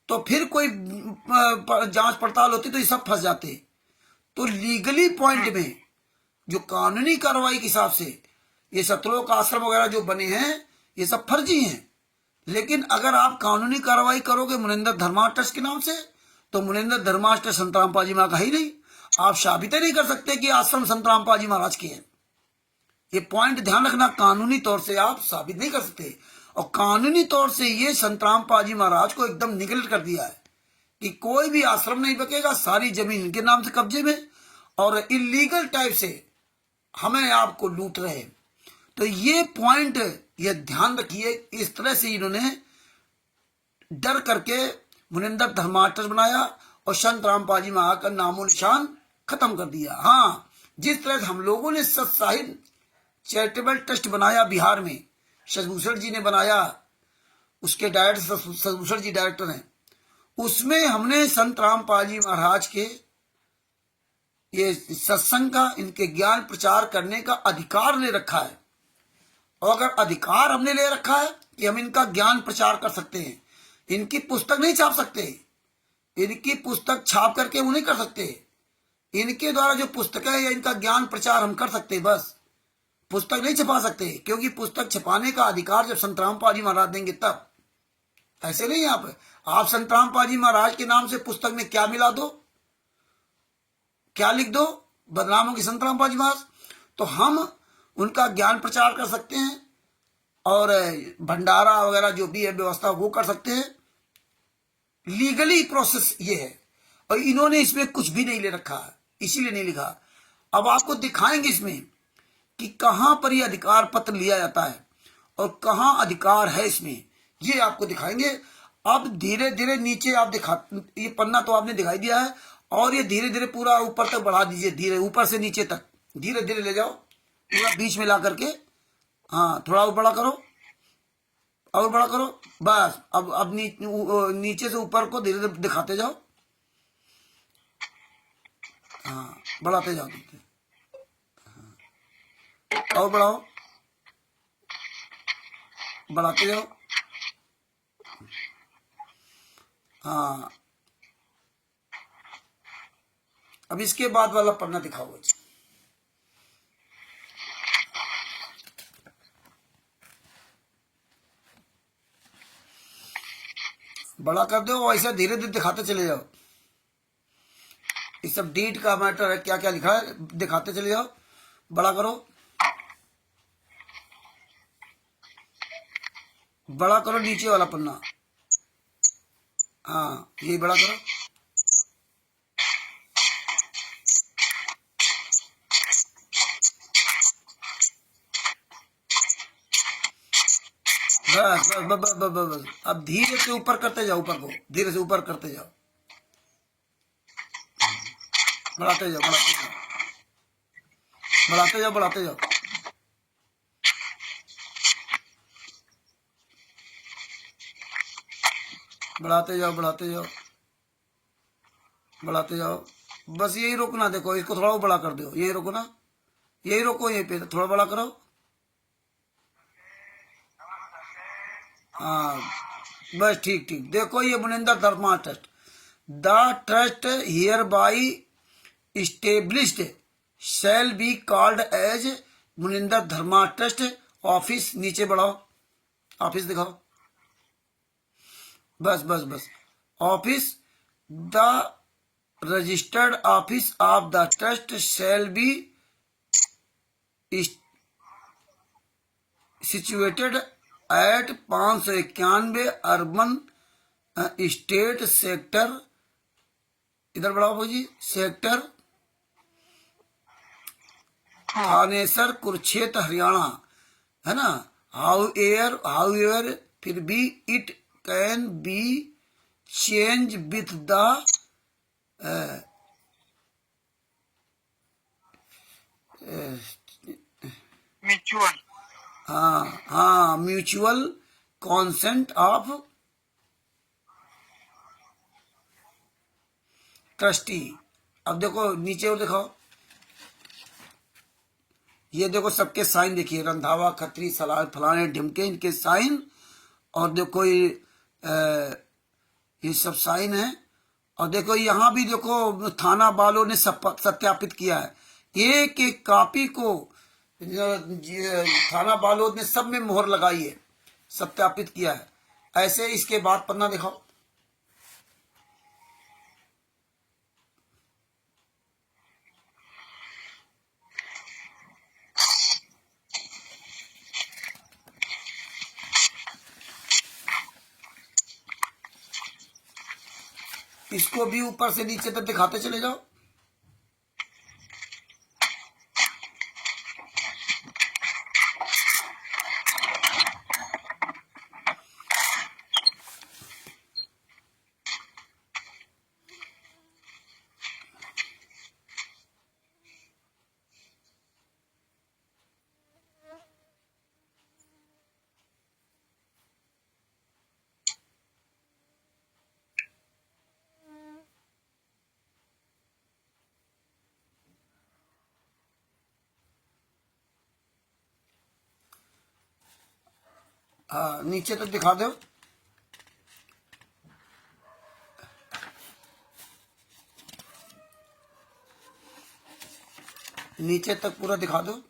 तो फिर कोई जांच पड़ताल होती तो ये सब फंस जाते। तो लीगली पॉइंट में जो कानूनी कार्रवाई के हिसाब से ये सतलोक आश्रम वगैरह जो बने हैं ये सब फर्जी हैं। लेकिन अगर आप कानूनी कार्रवाई करोगे मुनिंदर धर्मा ट्रस्ट के नाम से, तो मुनिंदर धर्मा ट्रस्ट संत रामपाल जी महाराज का ही नहीं। आप साबित नहीं कर सकते कि आश्रम संत रामपाल जी महाराज के हैं। ये पॉइंट ध्यान रखना, कानूनी तौर से आप साबित नहीं कर सकते। और कानूनी तौर से ये संत रामपाल जी महाराज को एकदम निगलेक्ट कर दिया है कि कोई भी आश्रम नहीं बचेगा, सारी जमीन इनके नाम से कब्जे में, और इलीगल टाइप से हमें आपको लूट रहे। तो ये पॉइंट ये ध्यान रखिए। इस तरह से इन्होंने डर करके मुनिंदर धर्मा ट्रस्ट बनाया और संत रामपाल जी महाराज का नामो निशान खत्म कर दिया। हाँ, जिस तरह से हम लोगों ने सत्साहिब चैरिटेबल ट्रस्ट बनाया बिहार में, शशभूषण जी ने बनाया, उसके डायरेक्टर शशभूषण जी डायरेक्टर हैं, उसमें हमने संत रामपाल जी महाराज के ये सत्संग का, इनके ज्ञान प्रचार करने का अधिकार ले रखा है। और अगर अधिकार हमने ले रखा है कि हम इनका ज्ञान प्रचार कर सकते हैं, इनकी पुस्तक नहीं छाप सकते, इनकी पुस्तक छाप करके वो नहीं कर सकते। इनके द्वारा जो पुस्तक है या इनका ज्ञान प्रचार हम कर सकते, बस पुस्तक नहीं छपा सकते, क्योंकि पुस्तक छपाने का अधिकार जब संत रामपाल जी महाराज देंगे तब। ऐसे नहीं आप संत रामपाल जी महाराज के नाम से पुस्तक में क्या मिला दो, क्या लिख दो, बदनाम होगी संत रामपाल जी महाराज। तो हम उनका ज्ञान प्रचार कर सकते हैं और भंडारा वगैरह जो भी है व्यवस्था वो कर सकते हैं। लीगली प्रोसेस ये है, और इन्होंने इसमें कुछ भी नहीं ले रखा है, इसीलिए नहीं लिखा। अब आपको दिखाएंगे इसमें कि कहां पर यह अधिकार पत्र लिया जाता है और कहां अधिकार है इसमें, ये आपको दिखाएंगे। अब धीरे धीरे नीचे आप ये पन्ना तो आपने दिखाई दिया है, और ये धीरे धीरे पूरा ऊपर तक बढ़ा दीजिए, धीरे ऊपर से नीचे तक धीरे धीरे ले जाओ, पूरा बीच में ला करके। हाँ, थोड़ा और बड़ा करो, और बड़ा करो, बस। अब नीचे से ऊपर को धीरे धीरे दिखाते जाओ। हाँ, बढ़ाते जाओ, और बढ़ाओ, बढ़ाते जाओ। हाँ, अब इसके बाद वाला पन्ना दिखाओ। बड़ा कर दो, ऐसा धीरे धीरे दिखाते चले जाओ। ये सब डीट का मैटर है, क्या क्या लिखा है दिखाते चले जाओ। बड़ा करो, बड़ा करो नीचे वाला पन्ना। हाँ, ये बड़ा करो। बस बस बस बस बस बस। अब धीरे से ऊपर करते जाओ, ऊपर को धीरे से ऊपर करते जाओ, बढ़ाते जाओ, बढ़ाते जाओ, बढ़ाते जाओ, बढ़ाते जाओ। बढ़ाते जाओ, बढ़ाते जाओ, बढ़ाते जाओ। बस यही रोकना, देखो इसको थोड़ा बड़ा कर दो, यही रोको ना, यही रोको, यहीं पे थोड़ा बड़ा करो। हाँ, बस ठीक ठीक। देखो ये Munindar Dharma trust, the trust hereby established shall be called as Munindar Dharma trust office. नीचे बढ़ाओ, ऑफिस दिखाओ। बस बस बस, office, the registered office of the trust shall be situated at 591 urban estate sector, इधर बढ़ाओ भाजी, सेक्टर थानेसर कुरुक्षेत्र हरियाणा, है ना। हाउ एवर फिर भी it can be change with the mutual. हाँ म्यूचुअल कॉन्सेंट ऑफ ट्रस्टी। अब देखो नीचे और दिखाओ, ये देखो सबके साइन देखिए, रंधावा, खत्री, सलाल, फलाने ढिमके, इनके साइन, और देखो ये सब साइन है। और देखो यहाँ भी देखो थाना वालों ने सत्यापित किया है, एक एक कॉपी को थाना वालों ने सब में मोहर लगाई है, सत्यापित किया है। ऐसे इसके बाद पन्ना दिखाओ, इसको भी ऊपर से नीचे तक दिखाते चले जाओ। हाँ नीचे तक दिखा दो, नीचे तक पूरा दिखा दो।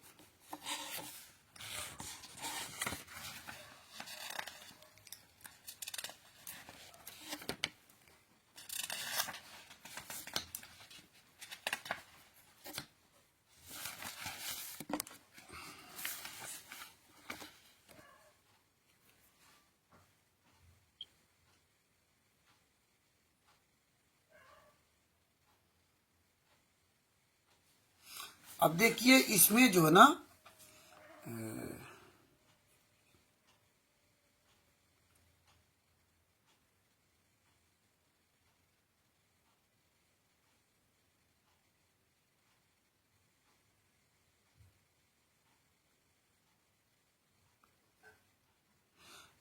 अब देखिए इसमें जो है ना,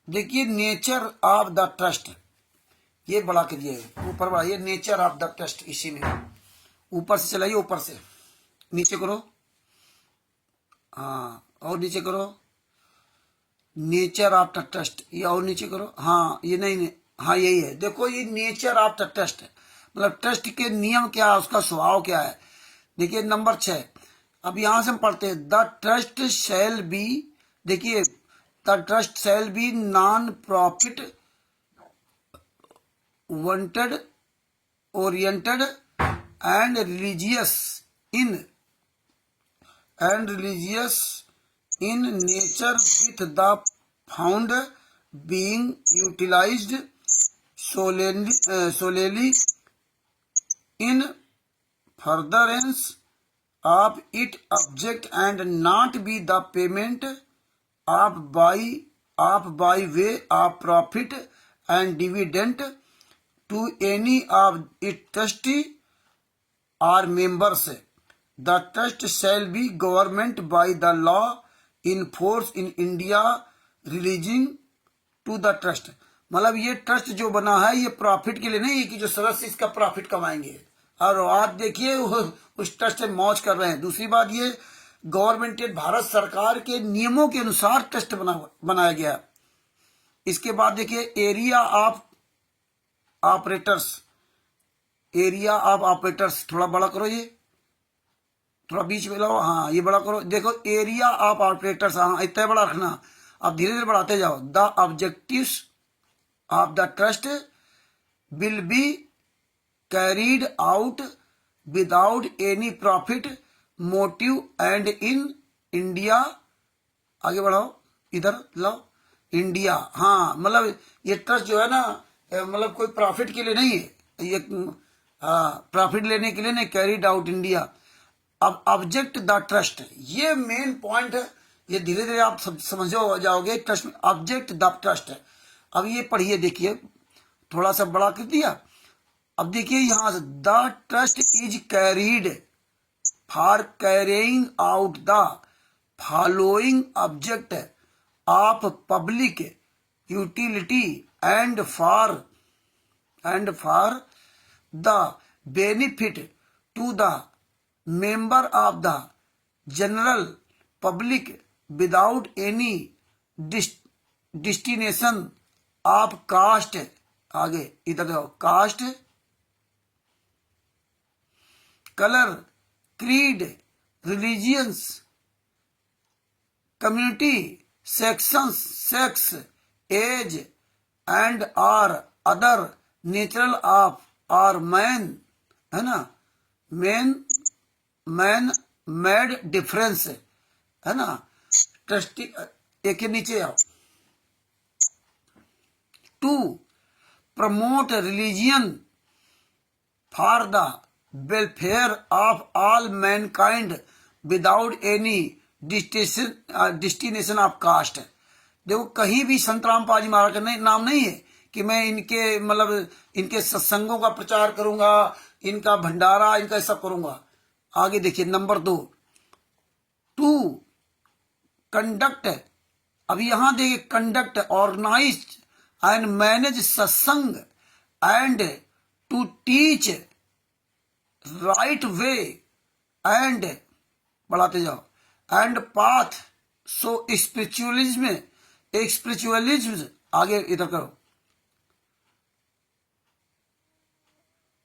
देखिए नेचर ऑफ द ट्रस्ट, ये बड़ा करिए ऊपर बड़ा, ये नेचर ऑफ द ट्रस्ट, इसी में ऊपर से चलाइए, ऊपर से नीचे करो, हाँ और नीचे करो, नेचर ऑफ द ट्रस्ट, ये और नीचे करो, हाँ ये नहीं, हाँ यही है। देखो ये नेचर ऑफ द ट्रस्ट है, मतलब ट्रस्ट के नियम क्या है, उसका स्वभाव क्या है। देखिए नंबर 6, अब यहां से हम पढ़ते हैं, द ट्रस्ट शैल बी, देखिए the trust shall B non profit wanted oriented and religious in nature, with the fund being utilized solely in furtherance of its object and not be the payment of by way of profit and dividend to any of its trustee or members. The trust shall be governed by the law in force in India relating to the trust। मतलब ये ट्रस्ट जो बना है ये प्रॉफिट के लिए नहीं है कि जो सदस्य इसका प्रॉफिट कमाएंगे, और आज देखिए उस ट्रस्ट से मौज कर रहे हैं। दूसरी बात, ये गवर्नमेंटेड भारत सरकार के नियमों के अनुसार ट्रस्ट बनाया गया। इसके बाद देखिए area of operators, area of operators, थोड़ा बड़ा करो, ये थोड़ा बीच में लाओ, हाँ ये बड़ा करो। देखो एरिया ऑफ ऑपरेटर्स, हाँ इतना बड़ा रखना, अब धीरे धीरे बढ़ाते जाओ। The objectives of the trust will be carried out without any profit motive and in India, आगे बढ़ाओ, इधर लाओ, इंडिया, हाँ मतलब ये ट्रस्ट जो है ना मतलब कोई प्रॉफिट के लिए नहीं है, ये प्रॉफिट लेने के लिए नहीं, कैरिड आउट इंडिया। अब ऑब्जेक्ट द ट्रस्ट, ये मेन पॉइंट है, ये धीरे धीरे आप समझो जाओगे ट्रस्ट में, ऑब्जेक्ट द ट्रस्ट है। अब ये पढ़िए, देखिए थोड़ा सा बड़ा कर दिया। अब देखिए यहां से the trust is carried for carrying out the following object of public utility and for the benefit to the member of the general public without any destination of caste, आगे इधर जाओ, caste, colour, creed, religions, community, sections, sex, age and or other natural of or man, है ना, मैन मेड डिफरेंस, है ना, ट्रस्टी, एक के नीचे आओ, to promote religion for the welfare of all mankind without any destination of caste. देखो कहीं भी संत रामपाल जी महाराज का नाम नहीं है कि मैं इनके मतलब इनके सत्संगों का प्रचार करूंगा, इनका भंडारा, इनका सब करूंगा। आगे देखिए नंबर 2, टू कंडक्ट, अभी यहां देखिए conduct, organise and manage satsang and to teach right way and, बढ़ाते जाओ, एंड पाथ, सो स्पिरिचुअलिज्म, आगे इधर करो,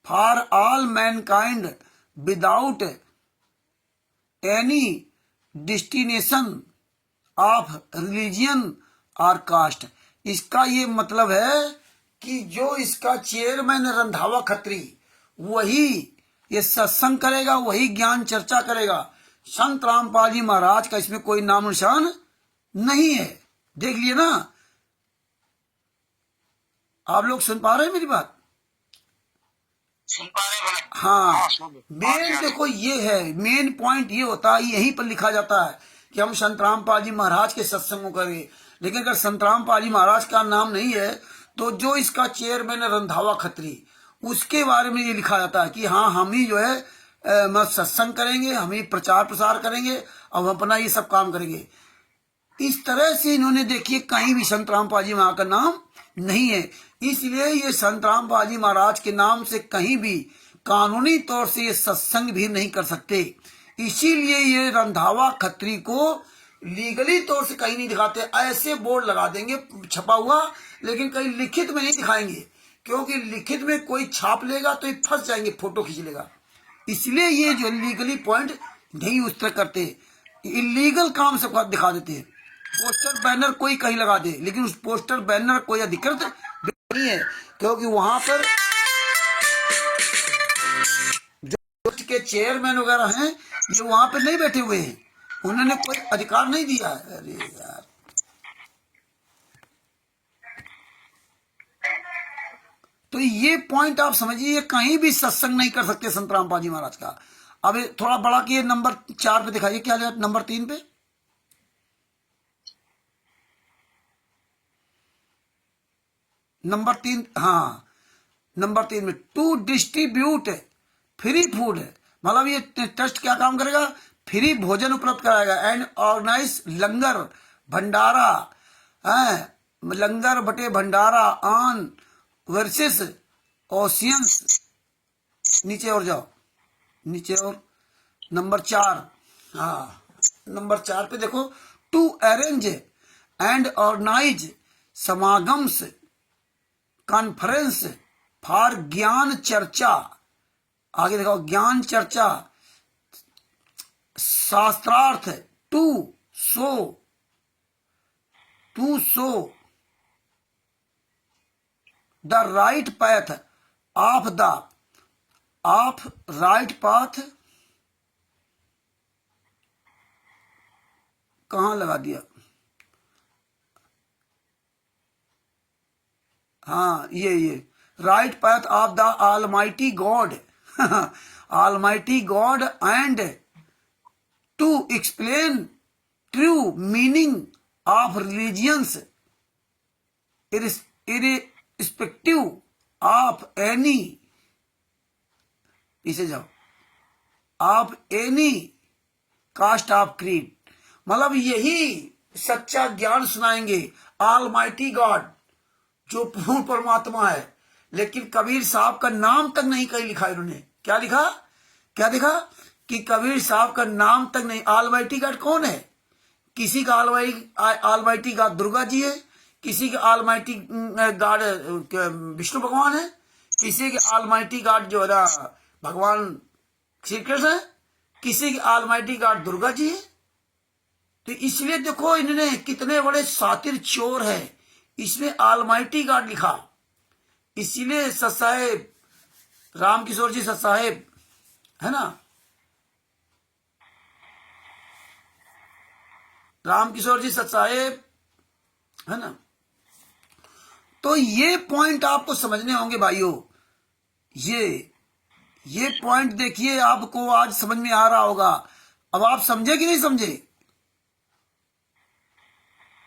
for all mankind without any destination of religion और कास्ट। इसका ये मतलब है कि जो इसका चेयरमैन रंधावा खत्री, वही ये सत्संग करेगा, वही ज्ञान चर्चा करेगा। संत रामपाल जी महाराज का इसमें कोई नाम निशान नहीं है। देख लिए ना, आप लोग सुन पा रहे हैं मेरी बात? सुन पा रहे हैं? हाँ, मेन देखो ये है, मेन पॉइंट ये होता है, यहीं पर लिखा जाता है कि हम संत रामपाल जी महाराज के सत्संग करें। लेकिन अगर संत रामपाल जी महाराज का नाम नहीं है तो जो इसका चेयरमैन है रंधावा खत्री, उसके बारे में ये लिखा जाता है कि हाँ हम ही जो है सत्संग करेंगे, हम ही प्रचार प्रसार करेंगे, अब अपना ये सब काम करेंगे। इस तरह से इन्होंने देखिए कहीं भी संत रामपाल जी महाराज का नाम नहीं है, इसलिए ये संत रामपाल जी महाराज के नाम से कहीं भी कानूनी तौर से ये सत्संग भी नहीं कर सकते। इसीलिए ये रंधावा खत्री को लीगली तौर से कहीं नहीं दिखाते। ऐसे बोर्ड लगा देंगे छपा हुआ, लेकिन कहीं लिखित में नहीं दिखाएंगे, क्योंकि लिखित में कोई छाप लेगा तो ये फंस जाएंगे, फोटो खींच लेगा। इसलिए ये जो लीगली पॉइंट नहीं उस तरह करते, इलीगल काम सब दिखा देते हैं। पोस्टर बैनर कोई कहीं लगा दे, लेकिन उस पोस्टर बैनर कोई अधिकृत नहीं है, क्योंकि वहां पर जो के चेयरमैन वगैरह हैं ये वहां पर नहीं बैठे हुए हैं, उन्होंने कोई अधिकार नहीं दिया है। अरे यार, तो ये पॉइंट आप समझिए, कहीं भी सत्संग नहीं कर सकते संत रामपाल जी महाराज का। अब थोड़ा बड़ा किए, नंबर 4 पे दिखाइए क्या है, नंबर 3 पे, नंबर 3, हाँ नंबर 3 में, टू डिस्ट्रीब्यूट फ्री फूड, मतलब ये ट्रस्ट क्या काम करेगा, फ्री भोजन उपलब्ध कराएगा, एंड ऑर्गेनाइज लंगर भंडारा, लंगर बटे भंडारा ऑन वर्सेस ओशियंस, नीचे और जाओ, नीचे और, नंबर 4, हाँ नंबर 4 पे देखो, टू अरेंज एंड ऑर्गेनाइज समागम्स कॉन्फ्रेंस फॉर ज्ञान चर्चा, आगे देखो, gyan charcha, shastrarth, to show the right path of right path, कहां लगा दिया, हाँ ये right path of the almighty God, almighty God, and to explain true meaning of religions irrespective of any, पीछे जाओ, of any caste of creed. मतलब यही सच्चा ज्ञान सुनाएंगे ऑलमाइटी गॉड, जो पूर्ण परमात्मा है। लेकिन कबीर साहब का नाम तक नहीं कहीं लिखा इन्होंने। क्या लिखा, क्या देखा कि कबीर साहब का नाम तक नहीं। ऑलमाइटी गॉड कौन है? किसी का ऑलमाइटी गॉड दुर्गा जी है, किसी के ऑलमाइटी गॉड विष्णु भगवान है, किसी के ऑलमाइटी गॉड जो है भगवान श्री कृष्ण है, किसी के ऑलमाइटी गॉड दुर्गा जी है। तो इसलिए देखो इन्होंने कितने बड़े सातिर चोर है, इसमें ऑलमाइटी गॉड लिखा। इसीलिए सत्साहेब रामकिशोर जी सत्साहेब है ना, रामकिशोर जी सत्साहेब है ना। तो ये पॉइंट आपको समझने होंगे भाइयों। ये पॉइंट देखिए, आपको आज समझ में आ रहा होगा। अब आप समझे कि नहीं समझे?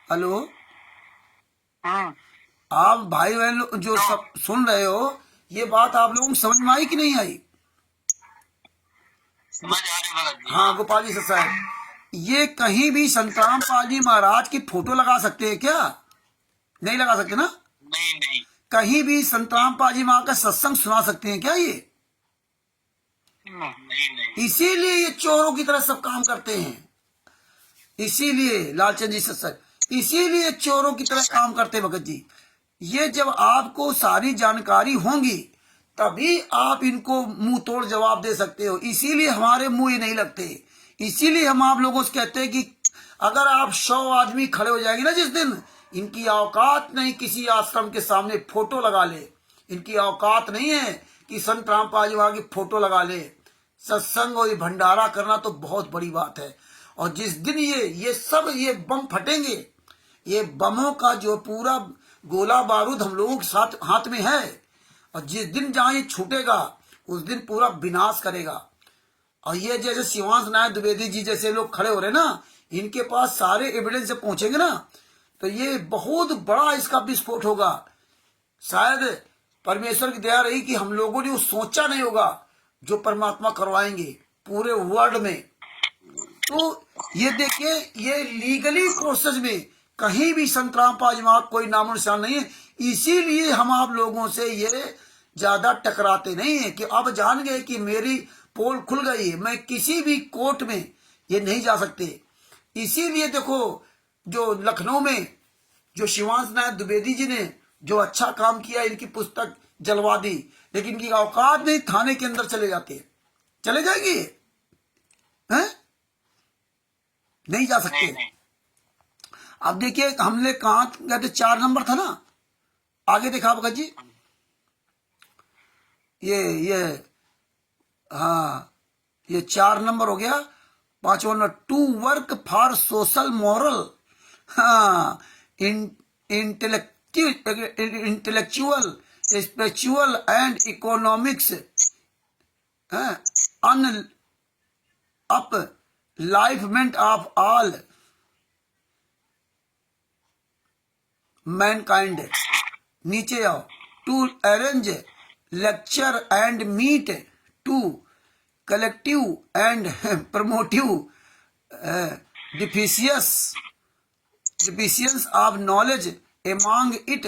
हेलो, आप भाई बहन लोग जो सब सुन रहे हो, ये बात आप लोगों को समझ में आई कि नहीं आई? समझ आ रही भगत जी। हाँ गोपाल जी साहब, ये कहीं भी संतराम पाल जी महाराज की फोटो लगा सकते हैं क्या? नहीं लगा सकते ना। नहीं नहीं कहीं भी संतराम पाल जी महाराज का सत्संग सुना सकते हैं क्या ये? नहीं। इसीलिए ये चोरों की तरह सब काम करते हैं। इसीलिए लालचंद जी सत्संग, इसीलिए चोरों की तरह काम करते हैं भगत जी। ये जब आपको सारी जानकारी होंगी तभी आप इनको मुंह तोड़ जवाब दे सकते हो। इसीलिए हमारे मुंह ये नहीं लगते। इसीलिए हम आप लोगों से कहते हैं कि अगर आप 100 आदमी खड़े हो जाएंगे ना जिस दिन, इनकी औकात नहीं किसी आश्रम के सामने फोटो लगा ले। इनकी औकात नहीं है कि संत रामपाल जी वहां की फोटो लगा ले। सत्संग और ये भंडारा करना तो बहुत बड़ी बात है। और जिस दिन ये बम फटेंगे, ये बमों का जो पूरा गोला बारूद हम लोगों के साथ हाथ में है, और जिस दिन जहां ये छूटेगा उस दिन पूरा विनाश करेगा। और ये जैसे शिवांश नायक द्विवेदी जी जैसे लोग खड़े हो रहे ना, इनके पास सारे एविडेंस जब पहुंचेंगे ना, तो ये बहुत बड़ा इसका विस्फोट होगा। शायद परमेश्वर की दया रही कि हम लोगों ने वो सोचा नहीं होगा जो परमात्मा करवाएंगे पूरे वर्ल्ड में। तो ये देखिए, ये लीगली प्रोसेस में कहीं भी संत रामपाल जी महाराज कोई नामो निशान नहीं है। इसीलिए हम आप लोगों से ये ज्यादा टकराते नहीं है कि अब जान गए कि मेरी पोल खुल गई है, मैं किसी भी कोर्ट में ये नहीं जा सकते। इसीलिए देखो, जो लखनऊ में जो शिवांश नायक द्विवेदी जी ने जो अच्छा काम किया, इनकी पुस्तक जलवा दी, लेकिन इनकी औकात नहीं, थाने के अंदर चले जाते, चले जाएंगे हैं? नहीं जा सकते। नहीं। अब देखिए हमने कहा गए थे, 4 नंबर था ना, आगे देखा भगत जी, ये हाँ, ये 4 नंबर हो गया। 5वां number, to work for social moral, हाँ, intellectual spiritual and economics and upliftment of all mankind. नीचे आओ, to arrange lecture and meet to collective and promotive deficiency of knowledge among it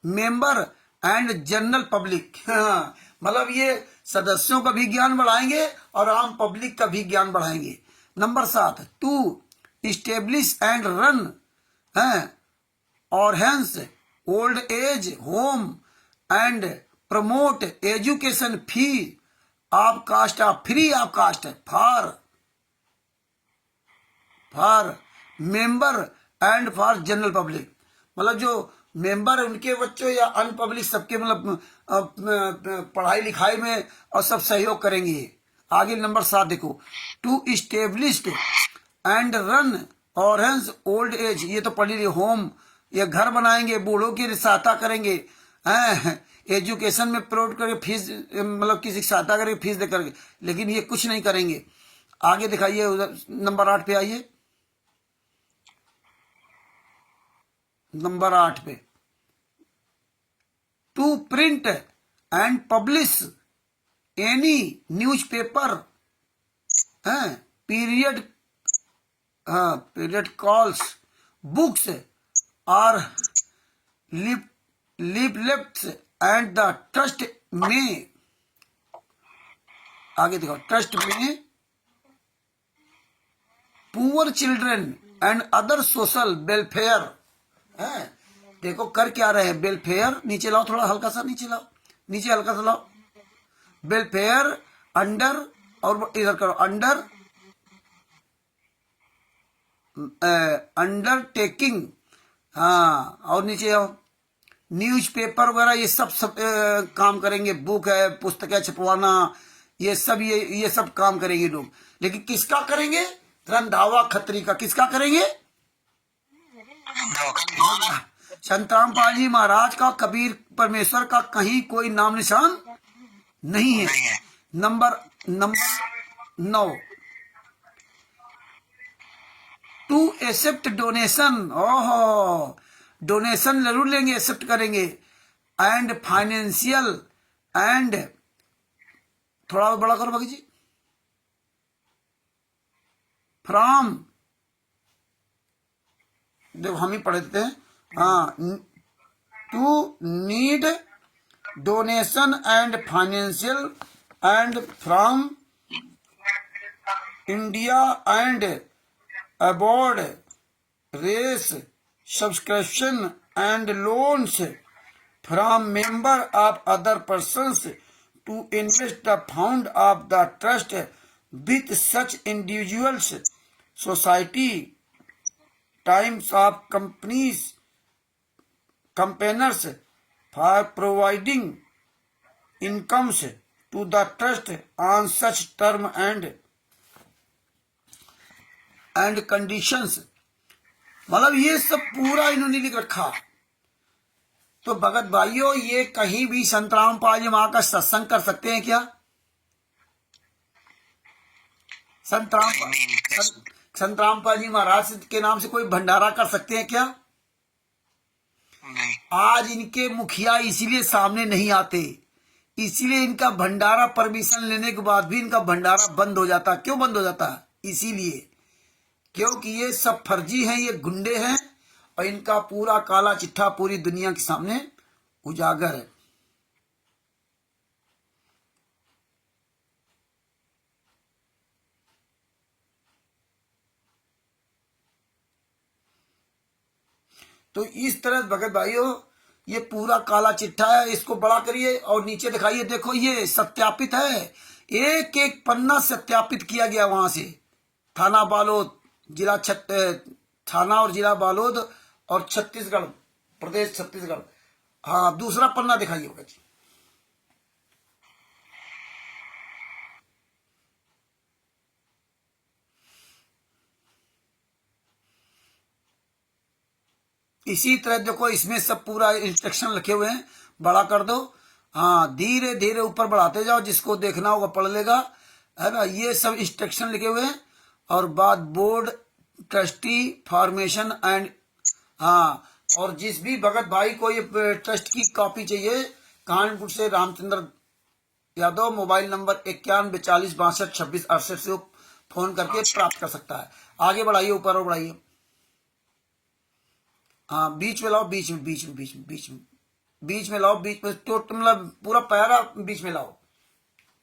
member and general public. मतलब ये सदस्यों का भी ज्ञान बढ़ाएंगे और आम पब्लिक का भी ज्ञान बढ़ाएंगे। Number 7, to establish and run और hence old age home and promote education free of cost for member and for general public. मतलब जो मेंबर है उनके बच्चों या अन्य पब्लिक सबके मतलब पढ़ाई लिखाई में और सब सहयोग करेंगे। आगे नंबर 7 देखो, to established and run orange old age, ये तो पढ़ी रही, होम, ये घर बनाएंगे, बूढ़ों की सहायता करेंगे, एजुकेशन में प्रोवाइड करके फीस मतलब किसी की सहायता करके फीस दे करके, लेकिन ये कुछ नहीं करेंगे। आगे दिखाइए, नंबर 8 पे आइए, नंबर 8 पे, to print and publish any newspaper period period calls books or leaflets and the trust में, आगे देखो, ट्रस्ट में poor children and other social welfare है। देखो कर क्या रहे हैं, वेलफेयर, नीचे लाओ थोड़ा, हल्का सा नीचे लाओ, नीचे हल्का सा लाओ, वेलफेयर अंडर, और इधर करो अंडर अंडरटेकिंग, हाँ, और नीचे आओ, न्यूज़पेपर वगैरह ये सब काम करेंगे, बुक है, पुस्तकें छपवाना, ये सब काम करेंगे लोग। लेकिन किसका करेंगे? रंधावा खत्री का। किसका करेंगे? संतराम पाल जी महाराज का, कबीर परमेश्वर का कहीं कोई नाम निशान नहीं है। नंबर 9, टू एक्सेप्ट डोनेशन, ओहो, डोनेशन जरूर लेंगे, एक्सेप्ट करेंगे, एंड फाइनेंशियल एंड, थोड़ा बड़ा करो बाकी जी, फ्रॉम, देखो हम ही पढ़ देते हैं, हाँ, to need donation and financial and from India and abroad, raise subscription and loans from member of other persons to invest the fund of the trust with such individuals, society, times of companies, companies for providing incomes to the trust on such term and conditions. मतलब ये सब पूरा इन्होंने लिख रखा। तो भगत भाइयों, ये कहीं भी संतराम पाल जी महाराज का सत्संग कर सकते हैं क्या? संतराम पाल जी महाराज के नाम से कोई भंडारा कर सकते हैं क्या? नहीं। आज इनके मुखिया इसीलिए सामने नहीं आते, इसीलिए इनका भंडारा परमिशन लेने के बाद भी इनका भंडारा बंद हो जाता। क्यों बंद हो जाता? इसीलिए क्योंकि ये सब फर्जी हैं, ये गुंडे हैं, और इनका पूरा काला चिट्ठा पूरी दुनिया के सामने उजागर है। तो इस तरह भगत भाइयों, ये पूरा काला चिट्ठा है, इसको बड़ा करिए और नीचे दिखाइए। देखो ये सत्यापित है, एक एक पन्ना सत्यापित किया गया वहां से, थाना बालोद, जिला थाना और जिला बालोद और छत्तीसगढ़, प्रदेश छत्तीसगढ़। हाँ, दूसरा पन्ना दिखाइए होगा जी। इसी तरह देखो, इसमें सब पूरा इंस्ट्रक्शन लिखे हुए हैं, बड़ा कर दो। हाँ, धीरे धीरे ऊपर बढ़ाते जाओ, जिसको देखना होगा पढ़ लेगा, है ना। ये सब इंस्ट्रक्शन लिखे हुए हैं। और बाद बोर्ड ट्रस्टी फॉर्मेशन एंड, हाँ, और जिस भी भगत भाई को ये ट्रस्ट की कॉपी चाहिए, कानपुर से रामचंद्र यादव, मोबाइल नंबर 91 40 62 26 68 से फोन करके प्राप्त कर सकता है। आगे बढ़ाइए, ऊपर और बढ़ाइए। हाँ, बीच में लाओ, बीच में लाओ, बीच में तो मतलब पूरा पैरा बीच में लाओ।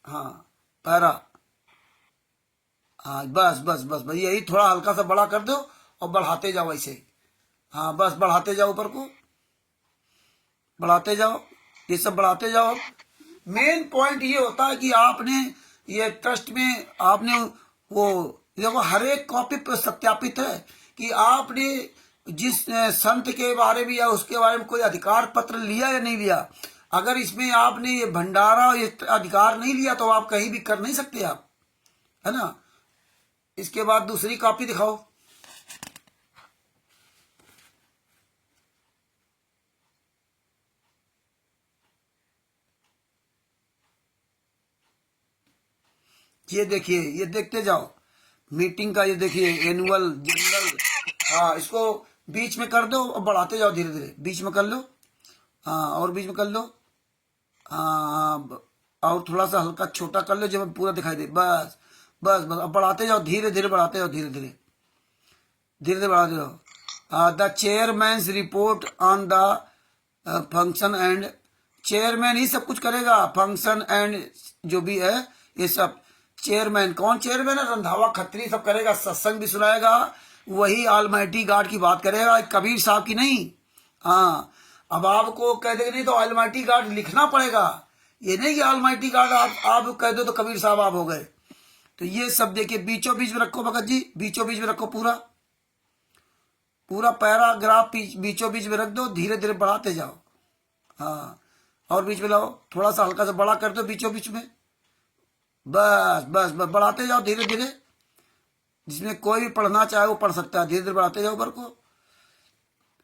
हाँ, पैरा, हाँ, बस यही थोड़ा हल्का सा बड़ा कर दो और बढ़ाते जाओ ऐसे। हाँ, बस बढ़ाते जाओ, ऊपर को बढ़ाते जाओ, ये सब बढ़ाते जाओ। मेन पॉइंट ये होता है कि आपने ये ट्रस्ट में आपने वो देखो, हर एक कॉपी पर सत्यापित है कि आपने जिस संत के बारे में या उसके बारे में कोई अधिकार पत्र लिया या नहीं लिया। अगर इसमें आपने ये भंडारा ये अधिकार नहीं लिया तो आप कहीं भी कर नहीं सकते आप, है ना। इसके बाद दूसरी कॉपी दिखाओ। ये देखिए, ये देखते जाओ मीटिंग का, ये देखिए एनुअल जनरल। हाँ, इसको बीच में कर दो और बढ़ाते जाओ धीरे धीरे, बीच में कर लो। हाँ, और बीच में कर लो। हाँ, और थोड़ा सा हल्का छोटा कर लो जब पूरा दिखाई दे। बस बस बस, अब बढ़ाते जाओ धीरे धीरे, बढ़ाते जाओ धीरे धीरे, धीरे धीरे बढ़ाते जाओ। The chairman's report on the function and, chairman ही सब कुछ करेगा, फंक्शन एंड जो भी है ये सब। चेयरमैन कौन चेयरमैन है? रंधावा खत्री सब करेगा, सत्संग भी सुनाएगा, वही ऑलमाइटी गॉड की बात करेगा, कबीर साहब की नहीं। हाँ, अब आपको कह देंगे नहीं तो ऑलमाइटी गॉड लिखना पड़ेगा, ये नहीं कि ऑलमाइटी गॉड आप कह दो तो कबीर साहब आप हो गए। तो ये सब देखिए बीचों बीच में रखो भगत जी, बीचों बीच में रखो, पूरा पूरा पैराग्राफ बीचों बीच में रख दो, धीरे धीरे बढ़ाते जाओ। हाँ, और बीच में लाओ, थोड़ा सा हल्का सा बड़ा कर दो बीचों बीच में। बस बस बस, बढ़ाते जाओ धीरे धीरे, जिसमें कोई भी पढ़ना चाहे वो पढ़ सकता है। धीरे धीरे बढ़ाते जाओ ऊपर को।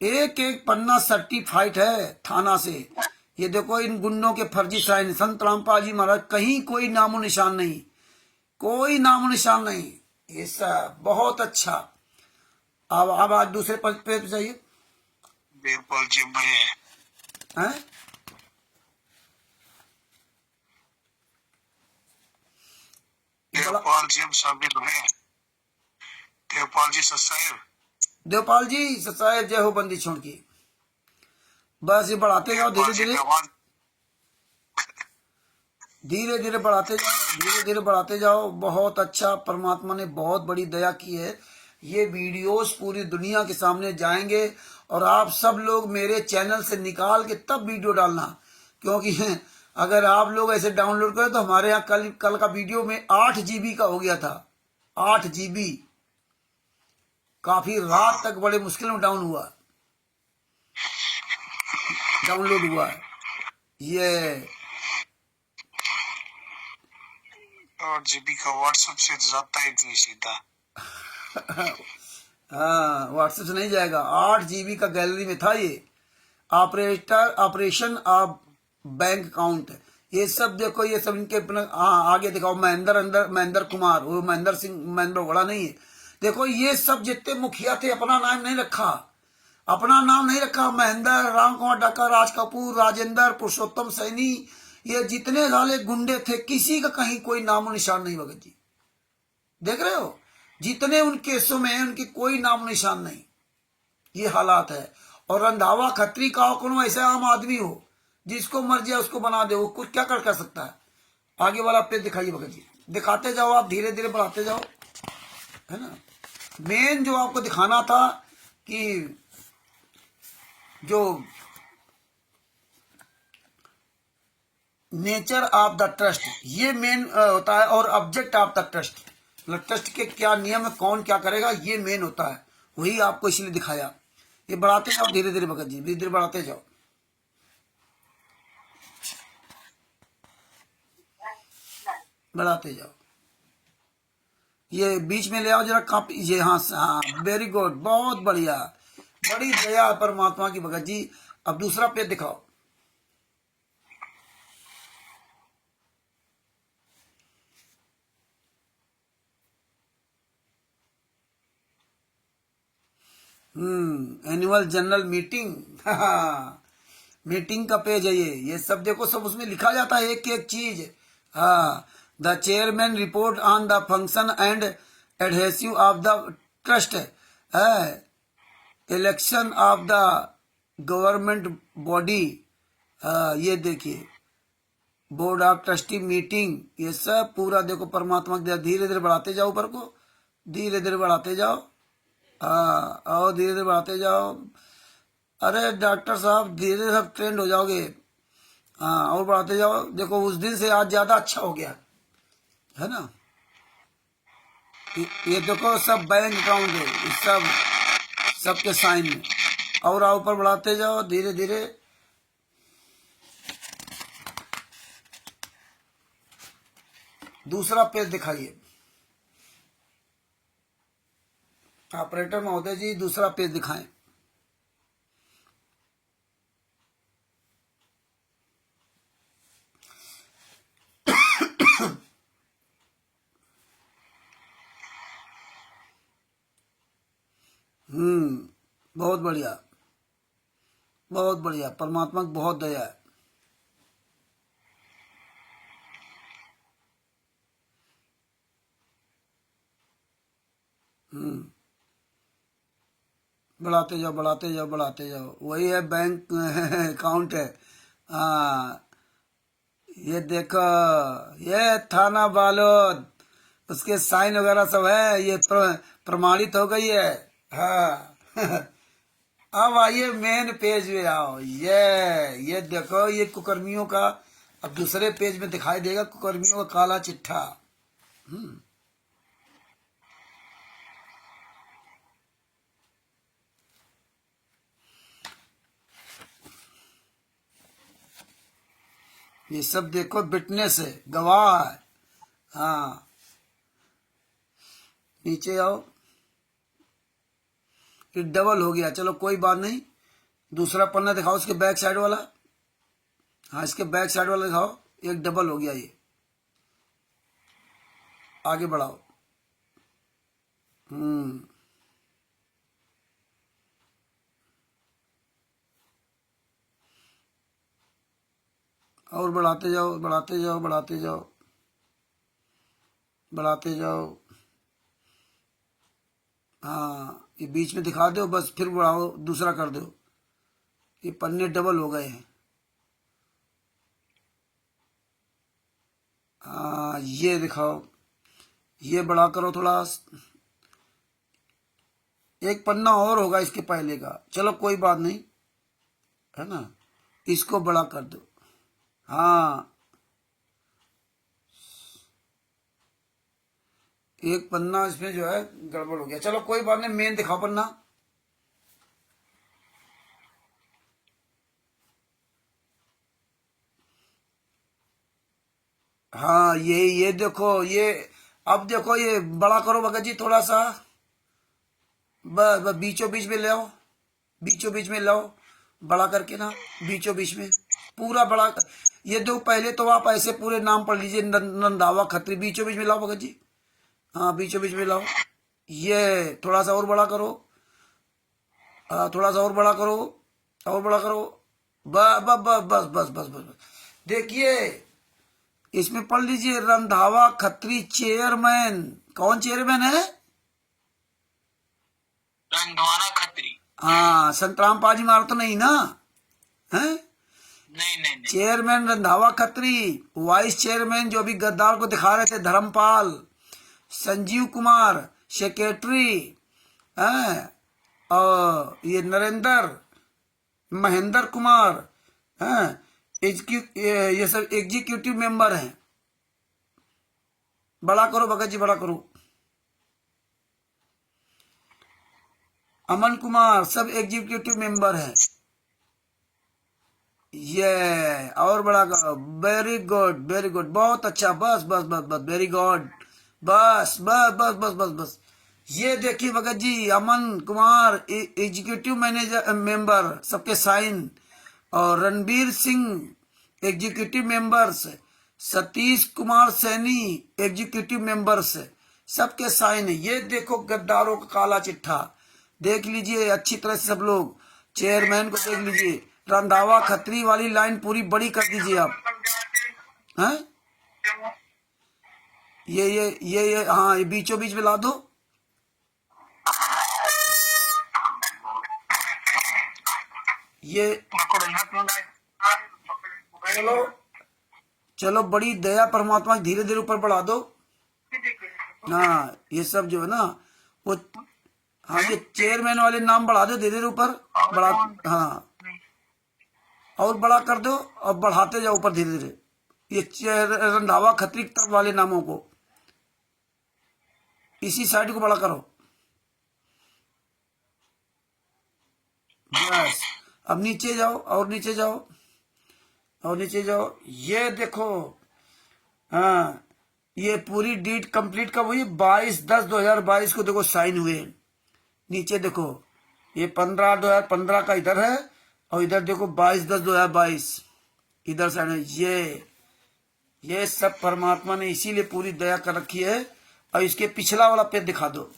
एक एक पन्ना सर्टिफाइड है थाना से। ये देखो इन गुंडों के फर्जी साइन, संत रामपाल जी महाराज, कहीं कोई नामो निशान नहीं, कोई नामो निशान नहीं। ये सब बहुत अच्छा। अब आज दूसरे पेज पे जाइए। देवपाल जी हैं? देवपाल जी शामिल हैं। देवपाल जी ससायर, देवपाल जी ससायर, जय हो बंदी छोड़ की। बस ये बढ़ाते जाओ धीरे धीरे, धीरे धीरे बढ़ाते जाओ, धीरे धीरे बढ़ाते जाओ। बहुत अच्छा, परमात्मा ने बहुत बड़ी दया की है। ये वीडियोस पूरी दुनिया के सामने जाएंगे और आप सब लोग मेरे चैनल से निकाल के तब वीडियो डालना, क्योंकि अगर आप लोग ऐसे डाउनलोड करें तो हमारे यहाँ कल का वीडियो में 8 GB का हो गया था, 8 GB। काफी रात तक बड़े मुश्किल में डाउनलोड हुआ है ये। 8 GB का व्हाट्सएप से जाता ही नहीं सीधा। हाँ, व्हाट्सएप से नहीं जाएगा। 8 GB का गैलरी में था ये। ऑपरेशन ऑफ बैंक अकाउंट, ये सब देखो, ये सब इनके आगे दिखाओ। महेंद्र कुमार, वो महेंद्र सिंह, महेंद्र बड़ा नहीं है। देखो ये सब जितने मुखिया थे अपना नाम नहीं रखा, अपना नाम नहीं रखा। महेंद्र, राम कुमार डाका, राज कपूर, राजेंद्र, पुरुषोत्तम सैनी, ये जितने साले गुंडे थे किसी का कहीं कोई नामो निशान नहीं। भगत जी देख रहे हो, जितने उन केसों में उनकी कोई नामो निशान नहीं। ये हालात है। और रंधावा खत्री का कौन ऐसा आम आदमी हो जिसको मर्जी है उसको बना दे, वो कुछ क्या कर सकता है। आगे वाला पेज दिखाइए भगत जी, दिखाते जाओ आप, धीरे धीरे बढ़ाते जाओ, है ना। मेन जो आपको दिखाना था कि जो नेचर ऑफ द ट्रस्ट, ये मेन होता है, और ऑब्जेक्ट ऑफ द ट्रस्ट, मतलब ट्रस्ट के क्या नियम है, कौन क्या करेगा, ये मेन होता है। वही आपको इसलिए दिखाया। ये बढ़ाते जाओ धीरे धीरे भगत जी, धीरे धीरे बढ़ाते जाओ, बढ़ाते जाओ। ये बीच में ले आओ जरा कॉपी, ये हाँ हाँ, वेरी गुड, बहुत बढ़िया, बड़ी दया परमात्मा की भगत जी। अब दूसरा पेज दिखाओ। एनुअल जनरल मीटिंग, मीटिंग का पेज है ये सब देखो, सब उसमें लिखा जाता है एक एक चीज। हाँ, the chairman report on the function and adhesive of the trust, election of the government body, ये देखिए बोर्ड ऑफ ट्रस्टी मीटिंग, ये सब पूरा देखो परमात्मा की। धीरे धीरे बढ़ाते जाओ ऊपर को, धीरे धीरे बढ़ाते जाओ। हाँ, और धीरे धीरे बढ़ाते जाओ। अरे डॉक्टर साहब धीरे धीरे सब ट्रेंड हो जाओगे। हाँ, और बढ़ाते जाओ। देखो उस दिन से आज ज्यादा अच्छा हो गया है ना। ये देखो सब बैंक अकाउंट है, सबके साइन में। और आप ऊपर बढ़ाते जाओ धीरे धीरे। दूसरा पेज दिखाइए ऑपरेटर महोदय जी, दूसरा पेज दिखाएं। बहुत बढ़िया, बहुत बढ़िया। परमात्मा की बहुत दया है। बढ़ाते जाओ बढ़ाते जाओ बढ़ाते जाओ। वही है बैंक अकाउंट है। हाँ ये देखो, ये थाना बालोद, उसके साइन वगैरह सब है। ये प्रमाणित हो गई है। हाँ अब आइए मेन पेज में आओ। ये देखो, ये कुकर्मियों का अब दूसरे पेज में दिखाई देगा, कुकर्मियों का काला चिट्ठा। ये सब देखो विटनेस है, गवाह है। हाँ नीचे आओ। ये डबल हो गया, चलो कोई बात नहीं। दूसरा पन्ना दिखाओ, इसके बैक साइड वाला। हाँ इसके बैक साइड वाला दिखाओ, एक डबल हो गया। ये आगे बढ़ाओ। और बढ़ाते जाओ बढ़ाते जाओ बढ़ाते जाओ बढ़ाते जाओ। हाँ ये बीच में दिखा दो बस, फिर बढ़ाओ, दूसरा कर दो। ये पन्ने डबल हो गए हैं। हाँ ये दिखाओ, ये बड़ा करो थोड़ा। एक पन्ना और होगा इसके पहले का, चलो कोई बात नहीं, है ना। इसको बड़ा कर दो। हाँ एक पन्ना इसमें जो है गड़बड़ हो गया, चलो कोई बात नहीं। मेन दिखाओ पन्ना। हाँ ये देखो, ये अब देखो, ये बड़ा करो भगत जी थोड़ा सा। बस बीचों बीच में ले आओ, बीचों बीच में लाओ, बड़ा करके ना, बीचों बीच में पूरा बड़ा। ये दो पहले तो आप ऐसे पूरे नाम पढ़ लीजिए, रंधावा खत्री। बीचों बीच में लाओ भगत जी। हाँ बीचों बीच में लाओ। ये थोड़ा सा और बड़ा करो। थोड़ा सा और बड़ा करो, और बड़ा करो। बस बस बस बस बस बस बस। देखिए इसमें पढ़ लीजिए, रंधावा खत्री चेयरमैन। कौन चेयरमैन है? रंधावा खत्री। हाँ संतराम पाजी मार तो नहीं ना है? नहीं। Chairman Randhawa Khatri. Vice chairman जो अभी गद्दार को दिखा रहे थे, धर्मपाल। संजीव कुमार सेक्रेटरी है। और ये नरेंद्र, महेंद्र कुमार है। ये सब एग्जीक्यूटिव मेंबर हैं। बड़ा करो भगत जी, बड़ा करो। अमन कुमार सब एग्जीक्यूटिव मेंबर हैं। ये और बड़ा करो। वेरी गुड वेरी गुड, बहुत अच्छा। बस बस बस बस, वेरी गुड। बस बस बस बस बस बस। ये देखिए Bhagat ji, Aman Kumar executive manager member, सबके साइन। और Ranbir Singh executive members, Satish Kumar Saini executive members, सबके साइन है। ये देखो गद्दारों का काला चिट्ठा, देख लीजिए अच्छी तरह से सब लोग। चेयरमैन को देख लीजिए, रंधावा खत्री वाली लाइन पूरी बड़ी कर दीजिए आप। हैं? ये हाँ, ये बीचों बीच में ला दो। ये चलो चलो, बड़ी दया परमात्मा, धीरे धीरे ऊपर बढ़ा दो ना। ये सब जो है ना वो, हाँ ये चेयरमैन वाले नाम बढ़ा दो धीरे धीरे ऊपर। बढ़ा, हाँ और बड़ा कर दो, और बढ़ाते जाओ ऊपर धीरे धीरे। ये रंधावा खत्री तक वाले नामों को, इसी साइड को बड़ा करो। बस अब नीचे जाओ और नीचे जाओ और नीचे जाओ। ये देखो, हाँ, ये पूरी डेट कंप्लीट कब हुई? 22/10/2022 को देखो साइन हुए। नीचे देखो, ये 15/2015 का इधर है और इधर देखो 22/10/2022 इधर साइन है। ये सब परमात्मा ने इसीलिए पूरी दया कर रखी है। और इसके पिछला वाला पेज दिखा दो।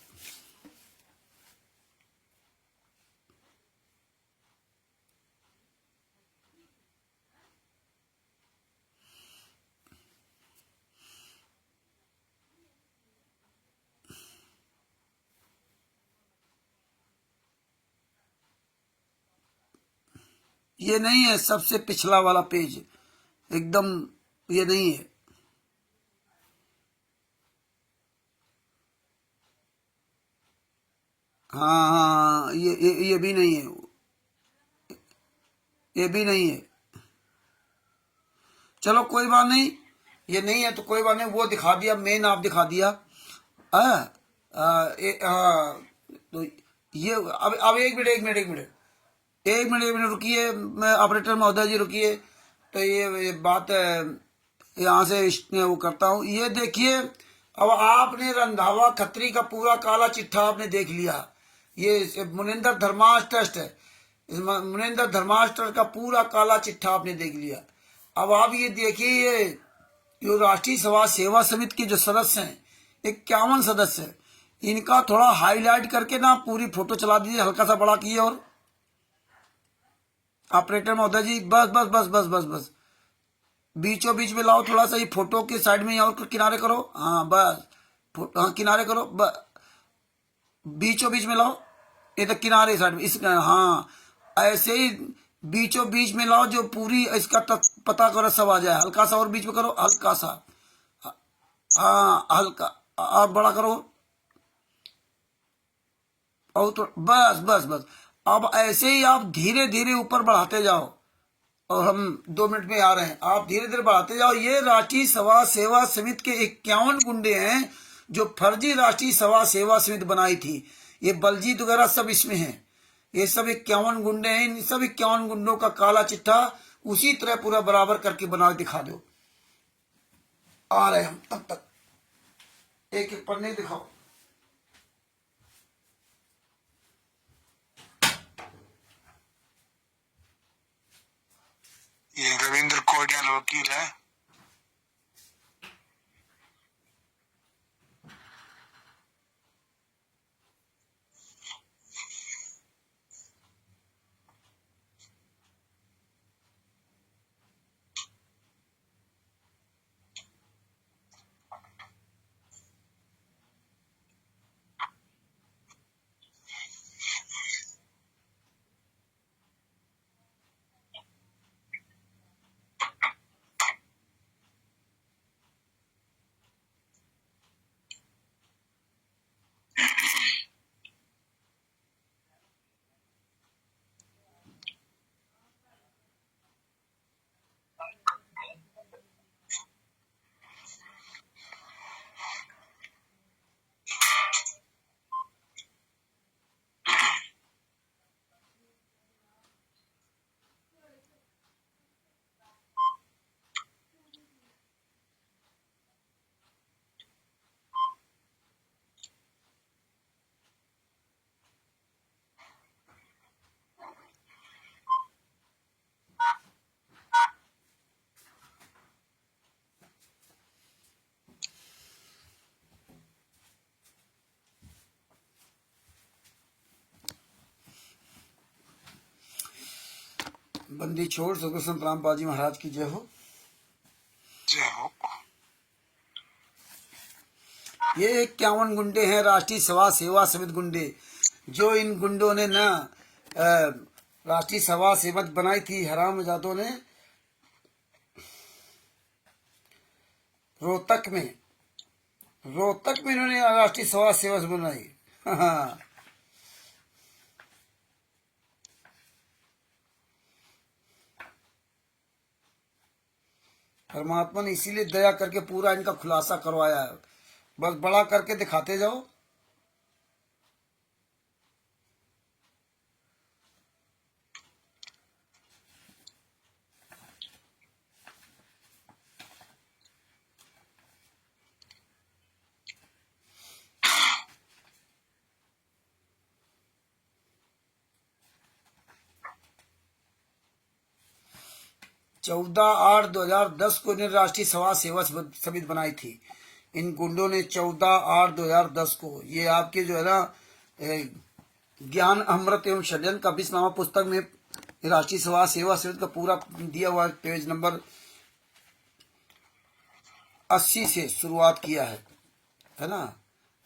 ये नहीं है, सबसे पिछला वाला पेज एकदम, ये नहीं है। हाँ हाँ, ये भी नहीं है, ये भी नहीं है। चलो कोई बात नहीं, ये नहीं है तो कोई बात नहीं, वो दिखा दिया, मेन आप दिखा दिया। तो ये अब एक मिनट रुकिए, मैं ऑपरेटर महोदय जी रुकिए। तो ये बात यहाँ से वो करता हूँ। ये देखिए, अब आपने रंधावा खत्री का पूरा काला चिट्ठा आपने देख लिया। ये मुनिंदर धर्माश ट्रस्ट है, मुनिंदर धर्माश ट्रस्ट का पूरा काला चिट्ठा आपने देख लिया। अब आप ये देखिए, जो राष्ट्रीय समाज सेवा समिति के जो सदस्य हैं, 51 सदस्य हैं, इनका थोड़ा हाईलाइट करके ना पूरी फोटो चला दीजिए, हल्का सा बड़ा किए। और ऑपरेटर महोदय जी, बस बस बस बस बस बस, बीचों बीच में लाओ थोड़ा सा, ये फोटो के साइड में और किनारे करो। हाँ बस, हाँ किनारे करो, बीचों बीच में लाओ, इधर किनारे साइड में, इस, हाँ ऐसे ही बीचों बीच में लाओ, जो पूरी इसका पता करो सब आ जाए। हल्का सा और बीच में करो, हल्का सा, हाँ हल्का, और बड़ा करो, और तो बस बस बस। अब ऐसे ही आप धीरे धीरे ऊपर बढ़ाते जाओ, और हम 2 मिनट में आ रहे हैं, आप धीरे धीरे बढ़ाते जाओ। ये राष्ट्रीय समाज सेवा समिति के 51 गुंडे हैं, जो फर्जी राष्ट्रीय समाज सेवा समिति बनाई थी। ये बलजीत वगैरह सब इसमें हैं, ये सब 51 गुंडे हैं। इन सब 51 गुंडों का काला चिट्ठा उसी तरह पूरा बराबर करके बना दिखा दो। आ रहे हम, तब तक एक एक पन्ने दिखाओ। ये रविंद्र कोडियाल वकील है। बंदी छोड़ सदगुरु रामपाल जी महाराज की जय हो। जय हो। ये 51 गुंडे हैं, राष्ट्रीय समाज सेवा समिति गुंडे, जो इन गुंडों ने ना राष्ट्रीय समाज समिति बनाई थी हरामजादों ने, रोहतक में इन्होंने राष्ट्रीय समाज सेवा समिति बनाई। हाँ, परमात्मा ने इसीलिए दया करके पूरा इनका खुलासा करवाया है। बस बड़ा करके दिखाते जाओ। 14/8/2010 को इन्हें राष्ट्रीय समाज सेवा समिति बनाई थी। इन गुंडों ने 14/8/2010 को, ये आपके जो है ना ज्ञान अमृत एवं षड्यंत्र का 20नामा पुस्तक में राष्ट्रीय समाज सेवा समिति का पूरा दिया हुआ पेज नंबर 80 से शुरुआत किया है ना,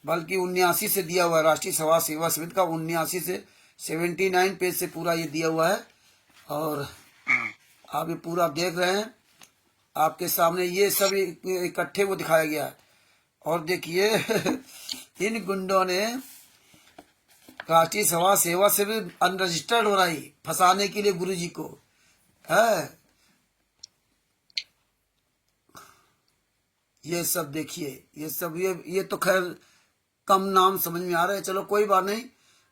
बल्कि 79 से दिया हुआ है। राष्ट्रीय समाज सेवा समिति का 79 से 79 पेज से पूरा ये दिया हुआ है। और आप ये पूरा देख रहे हैं, आपके सामने ये सब इकट्ठे वो दिखाया गया है। और देखिए इन गुंडों ने राष्ट्रीय समाज सेवा से भी अनरजिस्टर्ड हो रही फंसाने के लिए गुरुजी को है। ये सब देखिए, ये सब ये तो खैर कम नाम समझ में आ रहे हैं, चलो कोई बात नहीं,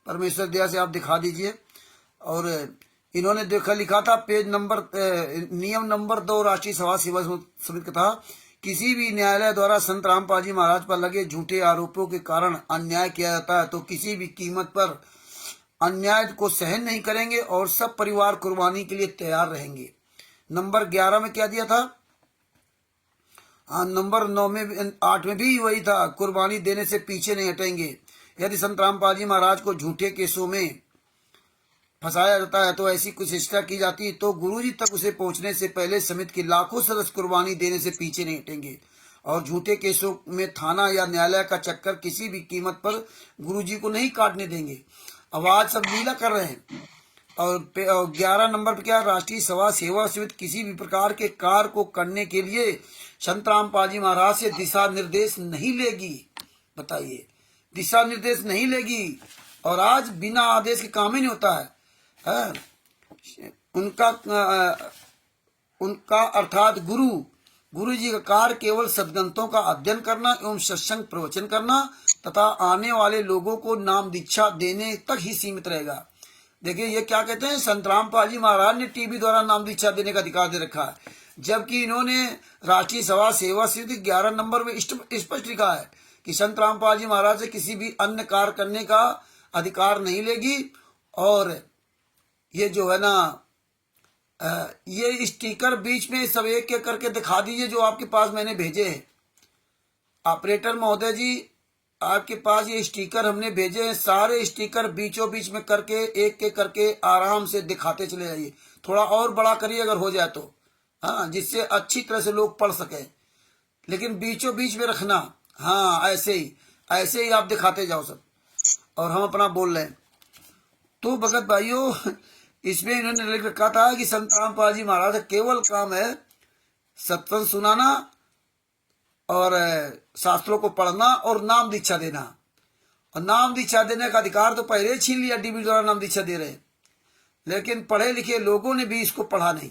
परमेश्वर दया से आप दिखा दीजिए। और इन्होंने देखा लिखा था पेज नंबर नियम नंबर 2 राष्ट्रीय समाज सेवा समिति का था, किसी भी न्यायालय द्वारा संत रामपाल जी महाराज पर लगे झूठे आरोपों के कारण अन्याय किया जाता है तो किसी भी कीमत पर अन्याय को सहन नहीं करेंगे और सब परिवार कुर्बानी के लिए तैयार रहेंगे। नंबर 11 में क्या दिया था? नंबर 9 में 8 में भी वही था, कुर्बानी देने से पीछे नहीं हटेंगे। यदि संत रामपाल जी महाराज को झूठे केसों में फंसाया जाता है तो ऐसी कुछ चेष्टा की जाती है तो गुरुजी तक उसे पहुंचने से पहले समिति के लाखों सदस्य कुर्बानी देने से पीछे नहीं हटेंगे और झूठे केसों में थाना या न्यायालय का चक्कर किसी भी कीमत पर गुरुजी को नहीं काटने देंगे। अब आज सब लीला कर रहे हैं। और 11 नंबर पर क्या? राष्ट्रीय समाज सेवा समिति किसी भी प्रकार के कार्य को करने के लिए संत रामपाल जी महाराज से दिशा निर्देश नहीं लेगी। बताइए, दिशा निर्देश नहीं लेगी। और आज बिना आदेश के काम ही नहीं होता है। उनका अर्थात गुरु जी का कार्य केवल सद्ग्रंथों का अध्ययन करना एवं सत्संग प्रवचन करना तथा आने वाले लोगों को नाम दीक्षा देने तक ही सीमित रहेगा। देखिए ये क्या कहते हैं, संत रामपाल जी महाराज ने टीबी द्वारा नाम दीक्षा देने का अधिकार दे रखा है, जबकि इन्होंने राष्ट्रीय समाज सेवा समिति 11 नंबर में स्पष्ट लिखा है कि संत रामपाल जी महाराज से किसी भी अन्य कार्य करने का अधिकार नहीं लेगी। और ये जो है ना ये स्टिकर बीच में सब एक एक करके दिखा दीजिए जो आपके पास मैंने भेजे हैं। ऑपरेटर महोदय जी, आपके पास ये स्टिकर हमने भेजे हैं, सारे स्टिकर बीचों बीच में करके एक एक करके आराम से दिखाते चले जाइए। थोड़ा और बड़ा करिए अगर हो जाए तो, हाँ, जिससे अच्छी तरह से लोग पढ़ सके, लेकिन बीचों बीच में रखना। हाँ, ऐसे ही आप दिखाते जाओ सब, और हम अपना बोल रहे हैं। तो भगत भाइयों, इसमें इन्होंने लिख रखा था कि संत रामपाल जी महाराज का केवल काम है सत्संग सुनाना और शास्त्रों को पढ़ना और नाम दीक्षा देना। और नाम दीक्षा देने का अधिकार तो पहले छीन लिया, डीबी द्वारा नाम दीक्षा दे रहे, लेकिन पढ़े लिखे लोगों ने भी इसको पढ़ा नहीं।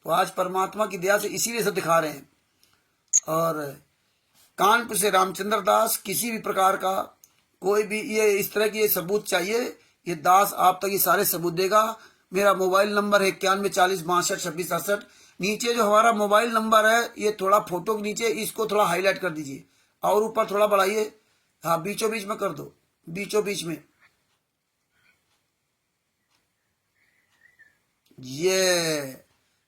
तो आज परमात्मा की दया से इसीलिए सब दिखा रहे हैं। और कानपुर से रामचंद्र दास, किसी भी प्रकार का कोई भी ये इस तरह की ये सबूत चाहिए, ये दास आप तक ये सारे सबूत देगा। मेरा मोबाइल नंबर है 9140622668। नीचे जो हमारा मोबाइल नंबर है ये थोड़ा फोटो के नीचे इसको थोड़ा हाईलाइट कर दीजिए और ऊपर थोड़ा बढ़ाइए। हाँ, बीचों बीच में कर दो, बीचों बीच में। ये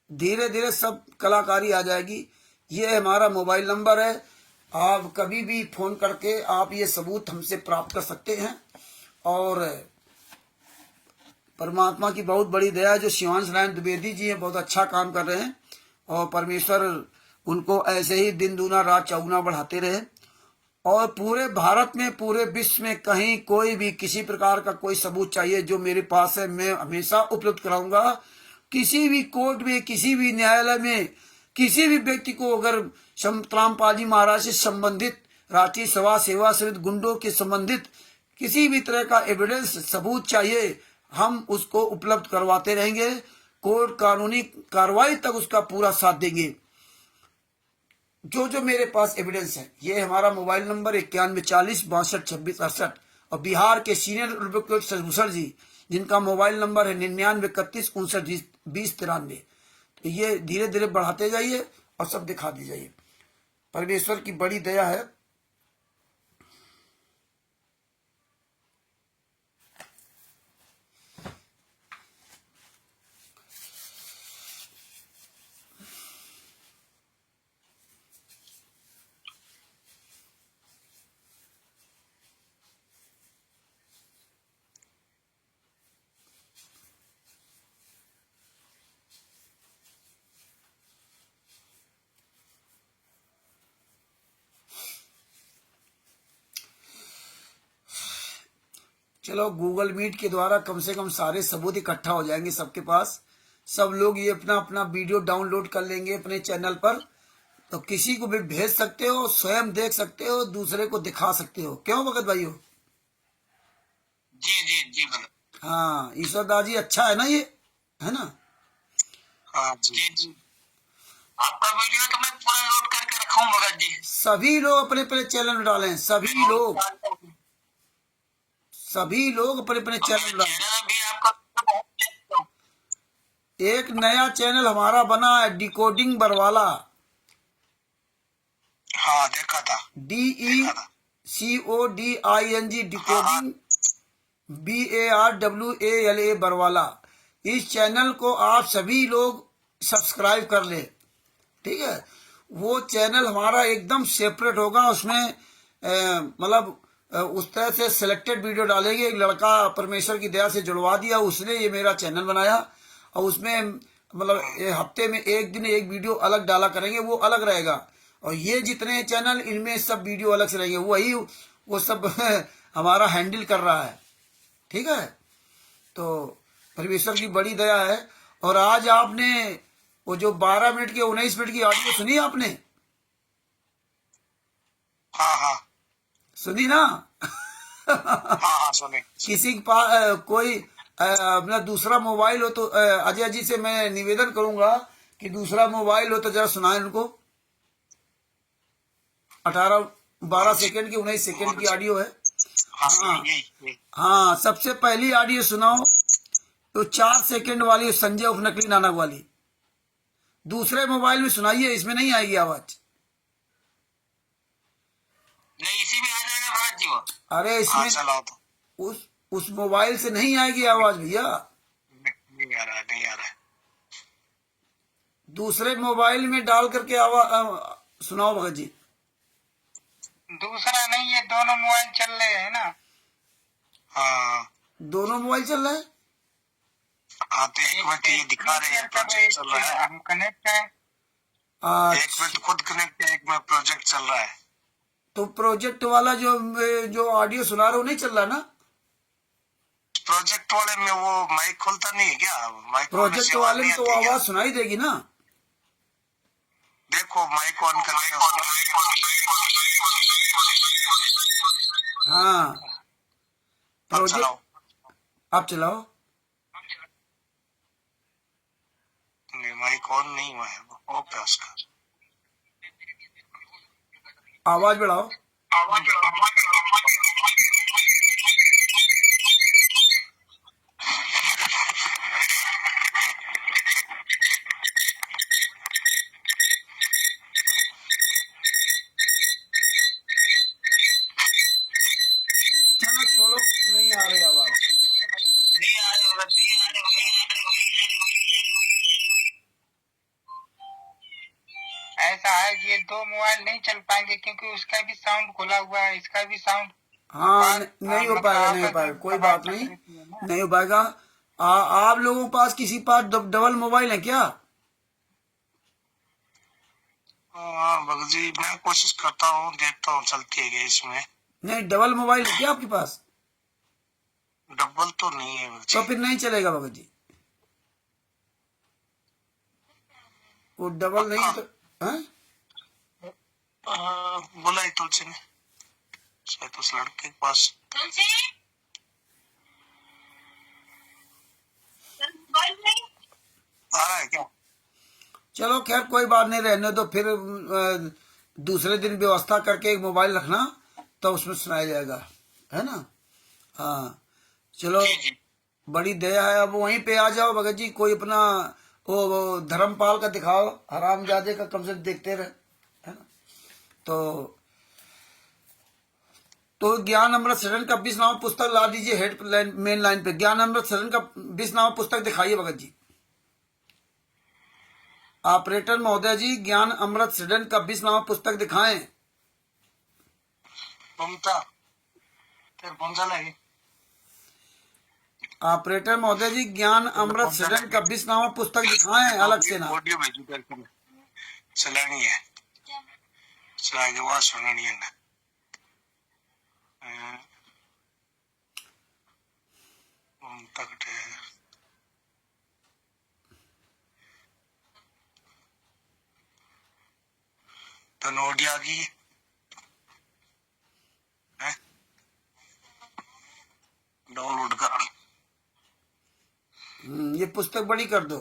धीरे धीरे सब कलाकारी आ जाएगी। ये हमारा मोबाइल नंबर है, आप कभी भी फोन करके आप ये सबूत हमसे प्राप्त कर सकते हैं। और परमात्मा की बहुत बड़ी दया है, जो शिवांश नारायण द्विवेदी जी हैं, बहुत अच्छा काम कर रहे हैं और परमेश्वर उनको ऐसे ही दिन दूना रात चौगुना बढ़ाते रहे। और पूरे भारत में, पूरे विश्व में कहीं कोई भी किसी प्रकार का कोई सबूत चाहिए जो मेरे पास है, मैं हमेशा उपलब्ध कराऊंगा। किसी भी कोर्ट में, किसी भी न्यायालय में, किसी भी व्यक्ति को अगर संत रामपाल जी महाराज से संबंधित, राष्ट्रीय समाज सेवा समिति गुंडों के संबंधित किसी भी तरह का एविडेंस सबूत चाहिए, हम उसको उपलब्ध करवाते रहेंगे। कोर्ट कानूनी कार्रवाई तक उसका पूरा साथ देंगे, जो जो मेरे पास एविडेंस है। ये हमारा मोबाइल नंबर 9140622668। और बिहार के सीनियर एडवोकेट सरभूषण जी, जिनका मोबाइल नंबर है 9931592093। तो ये धीरे धीरे बढ़ाते जाइए और सब दिखा दी जाइए। परमेश्वर की बड़ी दया है। चलो गूगल मीट के द्वारा कम से कम सारे सबूत इकट्ठा हो जाएंगे सबके पास। सब लोग ये अपना अपना वीडियो डाउनलोड कर लेंगे अपने चैनल पर, तो किसी को भी भेज सकते हो, स्वयं देख सकते हो, दूसरे को दिखा सकते हो। क्यों भगत भाइयों? जी जी जी भगत। हाँ ईश्वर दास जी, अच्छा है ना ये, है ना? हाँ जी जी। आपका वीडियो तो मैं पूरा नोट करके रखा हूँ भगत जी। सभी लोग अपने अपने चैनल में डालें, सभी लोग अपने अपने चैनल में डालें। चैनल भी आपका एक नया चैनल हमारा बना है, डिकोडिंग बरवाला। हाँ देखा था। DECODING, decoding BARWALA Barwala. इस चैनल को आप सभी लोग सब्सक्राइब कर ले, ठीक है? वो चैनल हमारा एकदम सेपरेट होगा, उसमें मतलब उस तरह से सिलेक्टेड वीडियो डालेंगे। एक लड़का परमेश्वर की दया से जुड़वा दिया, उसने ये मेरा चैनल बनाया, और उसमें मतलब हफ्ते में एक दिन एक वीडियो अलग डाला करेंगे, वो अलग रहेगा। और ये जितने चैनल, इनमें सब वीडियो अलग से रहेंगे, वही वो सब हमारा हैंडल कर रहा है, ठीक है? तो परमेश्वर की बड़ी दया है। और आज आपने वो जो 12 मिनट की 19 मिनट की ऑडियो सुनी आपने? हाँ हाँ सुनी ना? हाँ हाँ सुनी। किसी के पास कोई अपना दूसरा मोबाइल हो तो अजय जी से मैं निवेदन करूंगा कि दूसरा मोबाइल हो तो जरा सुनाएं उनको। 12 सेकंड की 19 सेकंड की ऑडियो है। हाँ हाँ यही। हाँ, सबसे पहली ऑडियो सुनाओ तो 4 सेकंड वाली, संजय उर्फ नकली नानक वाली। दूसरे मोबाइल में सुनाइए, इसमें नहीं आएगी आवाज। नहीं इसी में आ जाएगा भगत जी वो। अरे इसमें चलाओ तो। उस मोबाइल से नहीं आएगी आवाज भैया। नहीं आ रहा है, नहीं आ रहा है। दूसरे मोबाइल में डाल करके आवाज सुनाओ भगत जी। दूसरा नहीं, ये दोनों मोबाइल चल रहे हैं ना। हाँ दोनों मोबाइल चल रहे हैं। हाँ तो एक मिनट ये दिखा रहे हैं प्रोजेक्ट चल रहा है, हम कनेक्ट है। एक मिनट खुद कनेक्ट है, एक मिनट प्रोजेक्ट चल रहा है। तो प्रोजेक्ट वाला जो ऑडियो सुना रहे हो नहीं चल रहा ना? प्रोजेक्ट वाले में वो माइक खुलता नहीं है क्या? माइक प्रोजेक्ट वाले में तो आवाज सुनाई देगी ना। देखो माइक ऑन करके। हाँ अब चलाओ। अब चलाओ। नहीं माइक ऑन नहीं हुआ है, ऑफ है उसका। आवाज बढ़ाओ। चलो छोड़ो, नहीं आ रही आवाज। ऐसा है कि ये दो मोबाइल नहीं चल पाएंगे क्योंकि उसका भी साउंड खुला हुआ है, इसका भी साउंड। हाँ नहीं हो पाएगा, नहीं हो पाएगा, कोई बात नहीं, नहीं हो पाएगा। आप लोगों के पास किसी पास डबल मोबाइल है क्या? हाँ भगत जी मैं कोशिश करता हूँ, देखता हूँ चलती है क्या इसमें। नहीं, डबल मोबाइल है क्या आपके पास? डबल तो नहीं है भगत तो जी। फिर नहीं चलेगा भगत जी, वो डबल नहीं है तो। हैं? बोला ही तुलसी ने शायद उस लड़के के पास। आ रहा है क्या? चलो खैर कोई बात नहीं, रहने दो। फिर दूसरे दिन व्यवस्था करके एक मोबाइल रखना, तो उसमें सुनाया जाएगा, है ना? हाँ चलो, बड़ी दया है। अब वहीं पे आ जाओ भगत जी, कोई अपना वो धर्मपाल का दिखाओ, हरामजादे का कम से कम देखते रहे, है ना? तो ज्ञान अमृत सदन का 20 नामा पुस्तक ला दीजिए हेड लाइन, मेन लाइन पे। ज्ञान अमृत सदन का 20 नामा पुस्तक दिखाइए भगत जी। ऑपरेटर महोदय जी, ज्ञान अमृत सदन का 20 नामा पुस्तक दिखाएं। ममता फिर कौन सा लगे? ऑपरेटर महोदय जी, ज्ञान अमृत सदन का 20 नामा पुस्तक दिखाएं अलग से ना। ऑडियो भेजू करके चलानी है, चला के बाद सुनानी है ना। तख्त है। तनोडिया की है, डाउनलोड कर। ये पुस्तक बड़ी कर दो।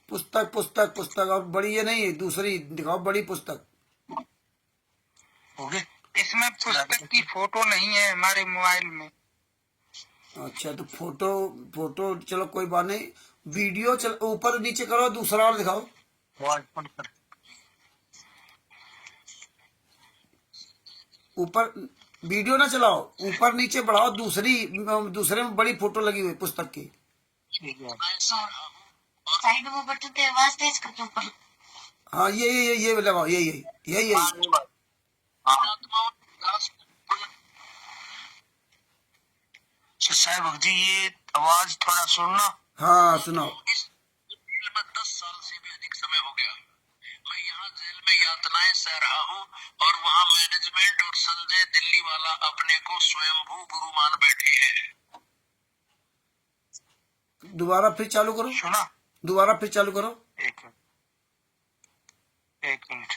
पुस्तक पुस्तक पुस्तक, और बड़ी ये नहीं, दूसरी दिखाओ बड़ी पुस्तक। हो गए। इसमें पुस्तक की फोटो नहीं है हमारे मोबाइल में। अच्छा, तो फोटो फोटो चलो कोई बात नहीं, वीडियो चल ऊपर नीचे करो, दूसरा और दिखाओ। ऊपर वीडियो ना चलाओ, ऊपर नीचे बढ़ाओ, दूसरे में बड़ी फोटो लगी हुई पुस्तक की। साइड में बटन पे आवाज तेज कर दो ऊपर। हाँ ये लगाओ, यही साहब भक्त जी, ये आवाज थोड़ा सुनना। हाँ सुनाओ। 10 साल से भी अधिक समय हो गया मैं यहाँ जेल में यातनाएं सह रहा हूँ और वहाँ मैनेजमेंट और संजय दिल्ली वाला अपने को स्वयंभू गुरु मान बैठे हैं। दोबारा फिर चालू करो, सुना? दोबारा फिर चालू करो। एक मिनट।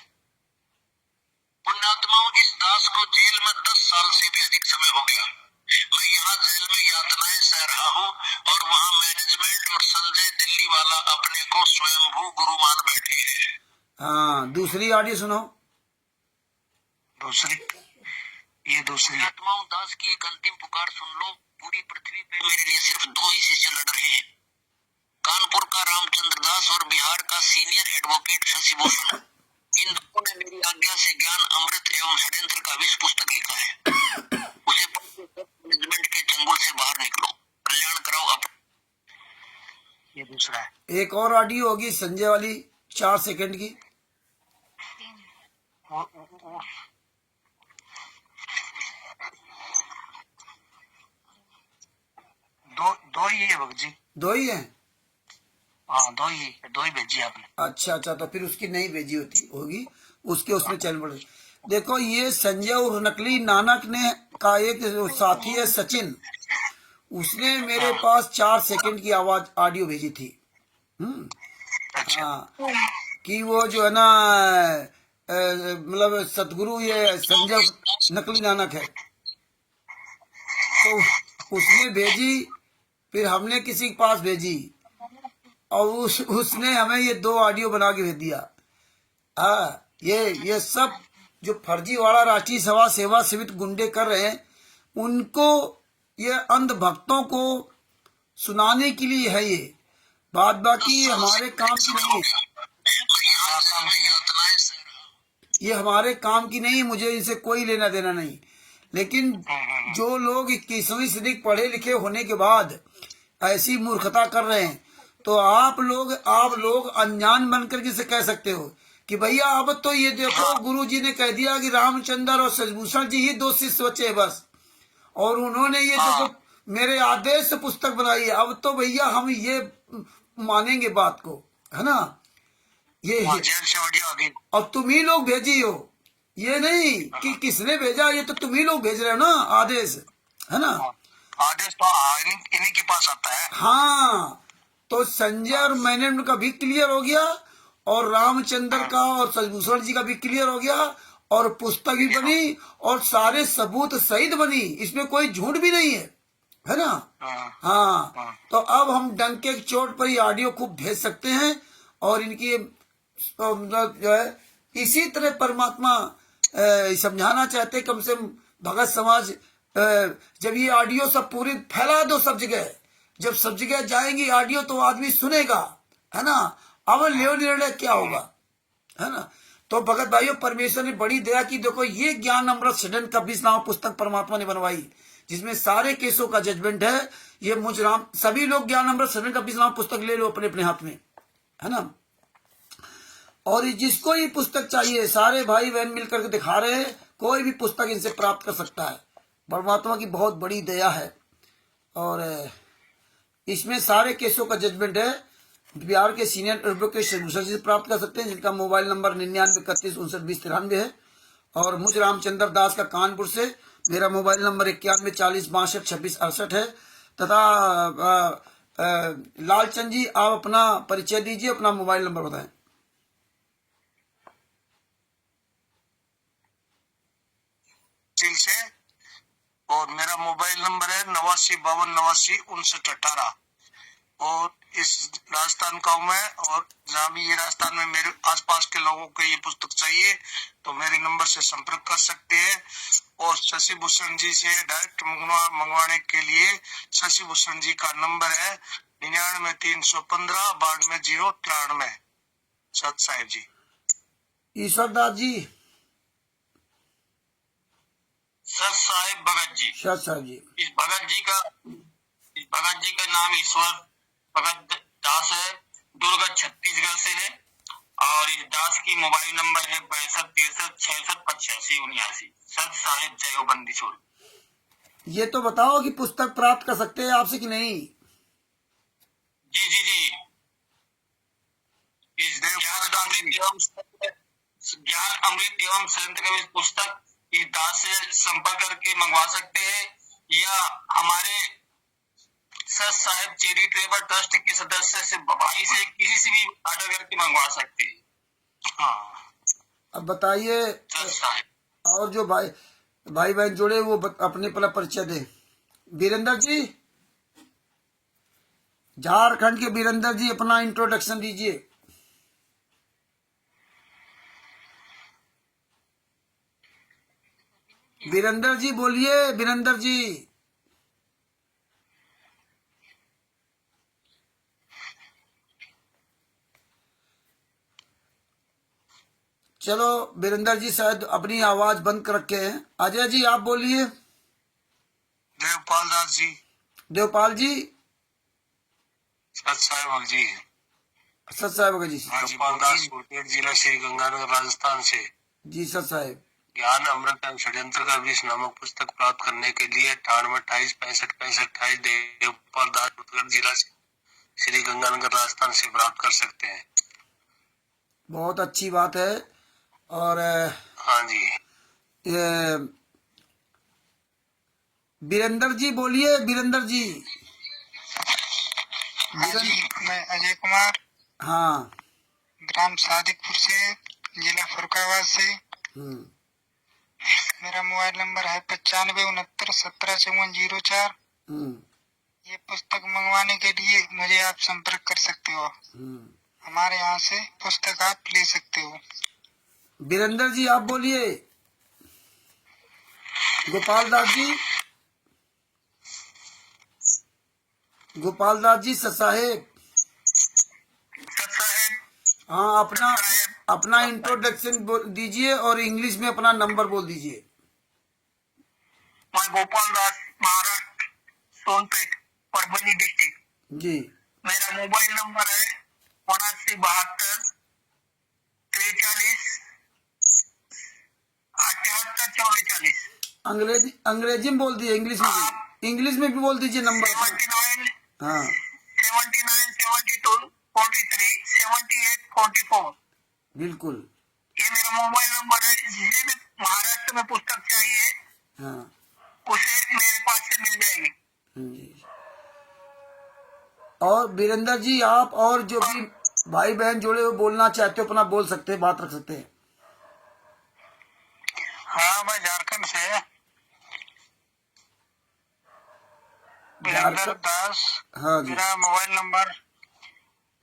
पुण्यात्माओं, इस दास को जेल में 10 साल से भी अधिक समय हो गया मैं यहाँ जेल में यातनाएं सह रहा हूँ और वहाँ मैनेजमेंट और संजय दिल्ली वाला अपने को स्वयंभू गुरु मान बैठे हैं। हाँ, दूसरी ऑडियो सुनाओ। ये दूसरी। आत्माओं, दास की एक अंतिम पुकार सुन लो। पूरी पृथ्वी पे मेरे लिए सिर्फ 2 ही शिष्य लड़ रहे हैं, कानपुर का रामचंद्र दास और बिहार का सीनियर एडवोकेट शशिभूषण। इन दोनों ने मेरी आज्ञा से ज्ञान अमृत एवं षड्यंत्र का विश्व पुस्तक लिखा है। उसे पढ़कर मैनेजमेंट के चंगुल से बाहर निकलो, कल्याण कराओ अपना। ये दूसरा है। एक और ऑडियो होगी संजय वाली 4 सेकंड की। दो ही है भक्त जी। 2 ही है? हाँ, दो ही भेजी आपने। अच्छा, तो फिर उसकी नहीं भेजी होगी, उसके उसमें चल पड़े। देखो, ये संजय और नकली नानक ने का एक साथी है सचिन, उसने मेरे पास 4 सेकंड की आवाज ऑडियो भेजी थी। हाँ, कि वो जो है ना मतलब सतगुरु ये संजय नकली नानक है, तो उसने भेजी, फिर हमने किसी के पास भेजी और उसने हमें ये 2 ऑडियो बना के भेज दिया। हाँ, ये सब जो फर्जीवाड़ा राष्ट्रीय सभा सेवा समिति गुंडे कर रहे हैं, उनको, ये अंध भक्तों को सुनाने के लिए है ये बात, बाकी ये हमारे काम की नहीं है। ये हमारे काम की नहीं, मुझे इनसे कोई लेना देना नहीं। लेकिन जो लोग 21वीं सदी पढ़े लिखे होने के बाद ऐसी मूर्खता कर रहे हैं, तो आप लोग अनजान बनकर किसे कह सकते हो कि भैया अब तो ये देखो, गुरुजी ने कह दिया कि रामचंद्र और शशिभूषण जी ही 2 शिष्य बचे बस, और उन्होंने ये देखो मेरे आदेश से पुस्तक बनाई है, अब तो भैया हम ये मानेंगे बात को, है ना? ये और तुम ही लोग भेजी हो, ये नहीं कि किसने भेजा, ये तो तुम ही लोग भेज रहे हो ना आदेश, है ना? आदेश तो इन्हीं के पास आता है। हाँ, तो संजय और मैनेजमेंट का भी क्लियर हो गया, और रामचंद्र का और शशिभूषण जी का भी क्लियर हो गया, और पुस्तक भी बनी, और सारे सबूत सहित बनी, इसमें कोई झूठ भी नहीं है ना? हाँ, तो अब हम डंके की चोट पर ही ऑडियो खूब भेज सकते हैं, और इनकी जो है इसी तरह परमात्मा समझाना चाहते, कम से कम भगत समाज, जब ये ऑडियो सब पूरी फैला दो सब जगह, जब सब जगह जाएंगी ऑडियो तो आदमी सुनेगा, है ना? अब निर्णय क्या होगा, है ना? तो भगत भाइयों, परमेश्वर ने बड़ी दया की। देखो, ये ज्ञान अमृत षड्यंत्र का 20 नाम पुस्तक परमात्मा ने बनवाई, जिसमें सारे केसों का जजमेंट है। ये मुझ राम, सभी लोग ज्ञान अमृत षड्यंत्र का 20 नाम पुस्तक ले लो अपने अपने हाथ में, है ना? और जिसको ये पुस्तक चाहिए, सारे भाई बहन मिलकर के दिखा रहे हैं, कोई भी पुस्तक इनसे प्राप्त कर सकता है। परमात्मा की बहुत बड़ी दया है, और इसमें सारे केसों का जजमेंट है। बिहार के सीनियर एडवोकेट शशिभूषण से प्राप्त कर सकते हैं, जिनका मोबाइल नंबर 9931592093 है, और मुझ रामचंद्र दास का कानपुर से मेरा मोबाइल नंबर 9140622668 है। तथा लालचंद जी, आप अपना परिचय दीजिए, अपना मोबाइल नंबर बताएं। से, और मेरा मोबाइल नंबर है 8952895918। और इस राजस्थान का हूँ मैं, और जहाँ भी ये राजस्थान में मेरे आसपास के लोगों को ये पुस्तक चाहिए तो मेरे नंबर से संपर्क कर सकते हैं। और शशि भूषण जी से डायरेक्ट मंगवाने के लिए शशि भूषण जी का नंबर है 99-315-92-093। सत साहिब जी। ईश्वर दास जी। सत साहिब भगत जी। सत साहिब जी। इस भगत जी का नाम ईश्वर भगत दास है, दुर्ग छत्तीसगढ़ से है। और इस दास की मोबाइल नंबर है 6263668579। सत साहिब जय हो बंदी छोड़। ये तो बताओ कि पुस्तक प्राप्त कर सकते हैं आपसे कि नहीं? जी जी जी। इस ज्ञान अमृत एवं संत कवि पुस्तक इस दास से संपर्क करके मंगवा सकते हैं, या हमारे सत साहिब चैरिटेबल ट्रस्ट के सदस्य से, भाई से, किसी से भी ऑर्डर करके मंगवा सकते हैं। हाँ। अब बताइए, और जो भाई बहन जोड़े वो अपने पहला परिचय दे। वीरेंद्र जी, झारखंड के वीरेंद्र जी, अपना इंट्रोडक्शन दीजिए। वीरेंद्र जी बोलिए, वीरेंद्र जी। चलो, वीरेंद्र जी शायद अपनी आवाज बंद कर रखे हैं। अजय जी, आप बोलिए। देवपाल दास जी। देवपाल जी। सत साहिब जी। सत साहिब जी। देवपाल दास, जिला श्री गंगानगर, राजस्थान से। जी सत साहिब। ज्ञान अमृत एवं षड्यंत्र का विष नामक पुस्तक प्राप्त करने के लिए 9828656528 देवपाल दास, जिला श्री गंगानगर, राजस्थान से प्राप्त कर सकते हैं। बहुत अच्छी बात है। और हाँ जी, ये वीरेंद्र जी बोलिए, वीरेंद्र जी। मैं अजय कुमार, हाँ, ग्राम सादिकपुर से, जिला फरुखाबाद से। मेरा मोबाइल नंबर है 9569175404। ये पुस्तक मंगवाने के लिए मुझे आप संपर्क कर सकते हो। हमारे यहाँ से पुस्तक आप ले सकते हो। वीरेंद्र जी, आप बोलिए। गोपाल दास जी। गोपाल दास जी, सत साहेब। हाँ, अपना इंट्रोडक्शन दीजिए और इंग्लिश में अपना नंबर बोल दीजिए। मैं गोपाल दास, महाराष्ट्र, सोनपेट, परभणी डिस्ट्रिक्ट। जी। मेरा मोबाइल नंबर है 7972 78 44। अंग्रेजी में बोल दीजिए, इंग्लिश में भी बोल दीजिए नंबर। 79 हाँ, 79 72 43 78 44। बिल्कुल। ये मेरा मोबाइल नंबर है। जिसे भी महाराष्ट्र में पुस्तक चाहिए, हाँ उसे मेरे पास से मिल जाएगी। जी। और वीरेंद्र जी, आप और जो भी भाई बहन जोड़े वो बोलना चाहते हो अपना बोल सकते हैं, बात रख सकते हैं। हाँ, मैं झारखंड से वीरेंद्र दास। हाँ जी। मेरा मोबाइल नंबर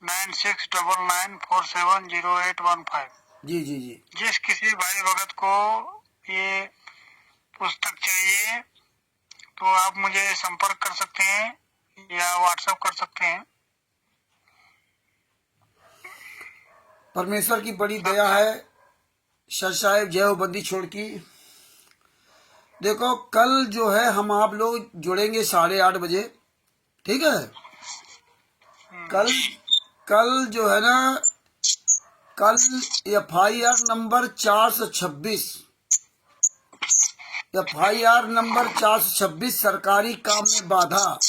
9699470815। जी जी जी। जिस किसी भाई भगत को ये पुस्तक चाहिए तो आप मुझे संपर्क कर सकते हैं या व्हाट्सएप कर सकते हैं। परमेश्वर की बड़ी दया है। सर साहेब जय हो बंदी छोड़ की। देखो, कल जो है हम आप लोग जुड़ेंगे 8:30 बजे, ठीक है? कल जो है ना, कल FIR नंबर 426 सरकारी काम में बाधा।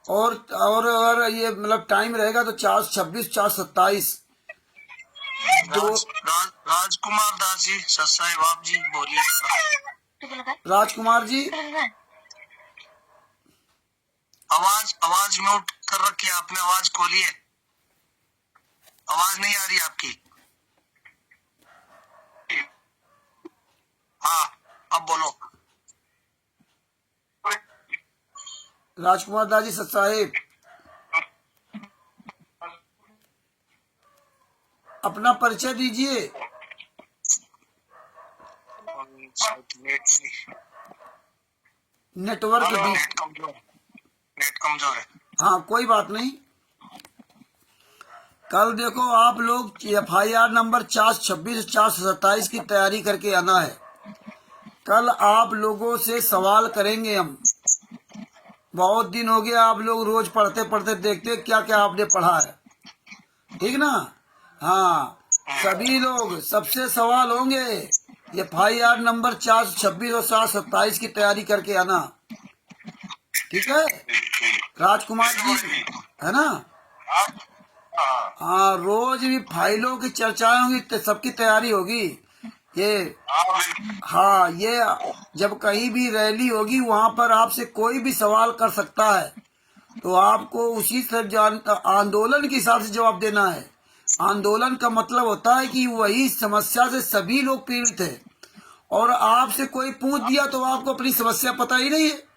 और अगर ये मतलब टाइम रहेगा तो 426 427 राजकुमार दास जी सत्साई बाप जी बोलिए। राजकुमार जी आवाज म्यूट कर रखी है आपने, आवाज खोलिए, आवाज नहीं आ रही आपकी। हाँ अब बोलो। राजकुमार दास जी सत्साहेब, अपना परिचय दीजिए। नेटवर्क दी। नेट कमजोर है। हाँ कोई बात नहीं। कल देखो आप लोग FIR नंबर 426 427 की तैयारी करके आना है। कल आप लोगों से सवाल करेंगे हम। बहुत दिन हो गया आप लोग रोज पढ़ते पढ़ते देखते क्या क्या आपने पढ़ा है, ठीक ना। हाँ सभी लोग सबसे सवाल होंगे। FIR नंबर 426 और 427 की तैयारी करके आना, ठीक है राजकुमार जी, है ना। हाँ रोज भी फाइलों की चर्चाएं होंगी, सबकी तैयारी होगी। ये हाँ ये जब कहीं भी रैली होगी वहां पर आपसे कोई भी सवाल कर सकता है, तो आपको उसी से आंदोलन के हिसाब से जवाब देना है। आंदोलन का मतलब होता है कि वही समस्या से सभी लोग पीड़ित है, और आपसे कोई पूछ दिया तो आपको अपनी समस्या पता ही नहीं है।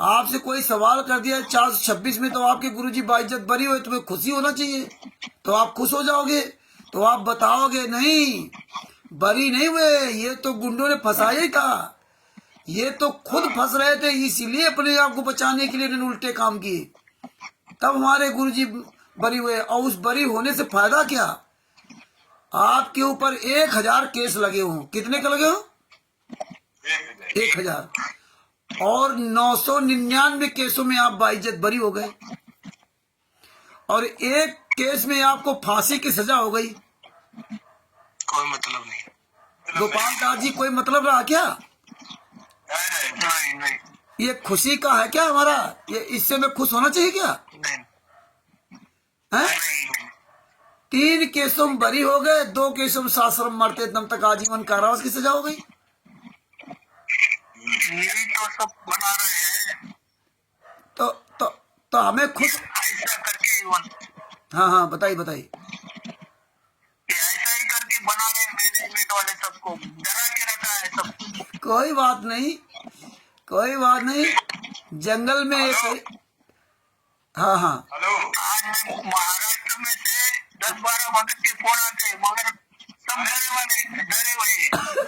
आपसे कोई सवाल कर दिया 426 में, तो आपके गुरुजी बाइज्जत बरी हुए, तुम्हें खुशी होना चाहिए, तो आप खुश हो जाओगे। तो आप बताओगे नहीं बरी नहीं हुए, ये तो गुंडों ने फंसाया ही था, ये तो खुद फंस रहे थे, इसीलिए अपने आप को बचाने के लिए इन्होंने उल्टे काम किए, तब हमारे गुरुजी बरी हुए। और उस बरी होने से फायदा क्या? आपके ऊपर 1000 केस लगे हों। कितने का लगे हो? 1000। और 999 केसों में आप बाइज्जत बरी हो गए, और एक केस में आपको फांसी की सजा हो गई। कोई मतलब नहीं। गोपाल दास जी कोई मतलब रहा क्या? नहीं। ये खुशी का है क्या हमारा? ये इससे में खुश होना चाहिए क्या? हैं? 3 केसों में बरी हो गए, 2 केसों में साश्रम मरते दम तक आजीवन कारावास की सजा हो गई। यही तो सब बना रहे हैं। तो हमें खुश। ऐसा करके हाँ बताइए बताइए। ऐसा ही करके बना रहे हैं मैनेजमेंट वाले, सबको डरा के रखा है सब। कोई बात नहीं, कोई बात नहीं। जंगल में एक हाँ हेलो, आज मैं महाराष्ट्र में से 10-12 भगत के फोन आते, मगर सब डरे हुए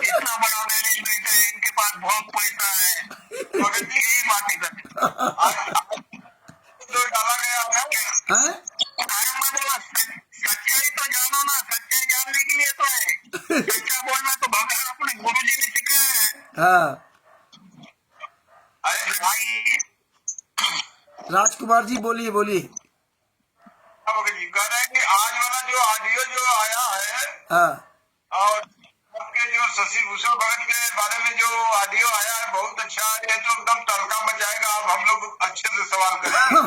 इतना बड़ा मैनेजमेंट है, इनके पास बहुत पैसा है, मगर यही बातें करते। तो डाला गया हैं? मैं बोला सच्चाई तो जानो ना, सच्चाई जानने के लिए तो है, सच्चा बोलना तो भगवान अपने गुरुजी ने सिखाया है। हाँ अरे भाई राजकुमार जी बोलिए बोलिए। कह रहे हैं कि आज वाला जो ऑडियो जो आया है, हाँ और आपके जो शशि भूषण भगत के बारे में जो ऑडियो आया है बहुत अच्छा है, ये तो एकदम तड़का मचाएगा। अब हम लोग अच्छे से सवाल करेंगे।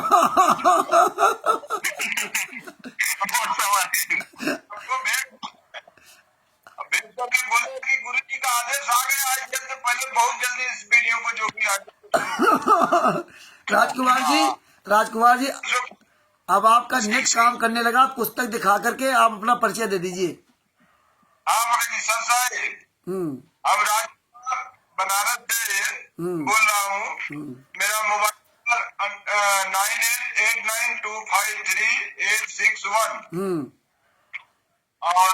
बोले कि गुरु जी का आदेश आ गया आज से पहले, बहुत जल्दी इस वीडियो को जो भी राजकुमार जी अब आपका नेट काम करने लगा, पुस्तक दिखा करके आप अपना परिचय दे दीजिए। हाँ महाराज सर साहब, अब राजकुमार बनारस से बोल रहा हूँ। मेरा मोबाइल नंबर 9889253861। और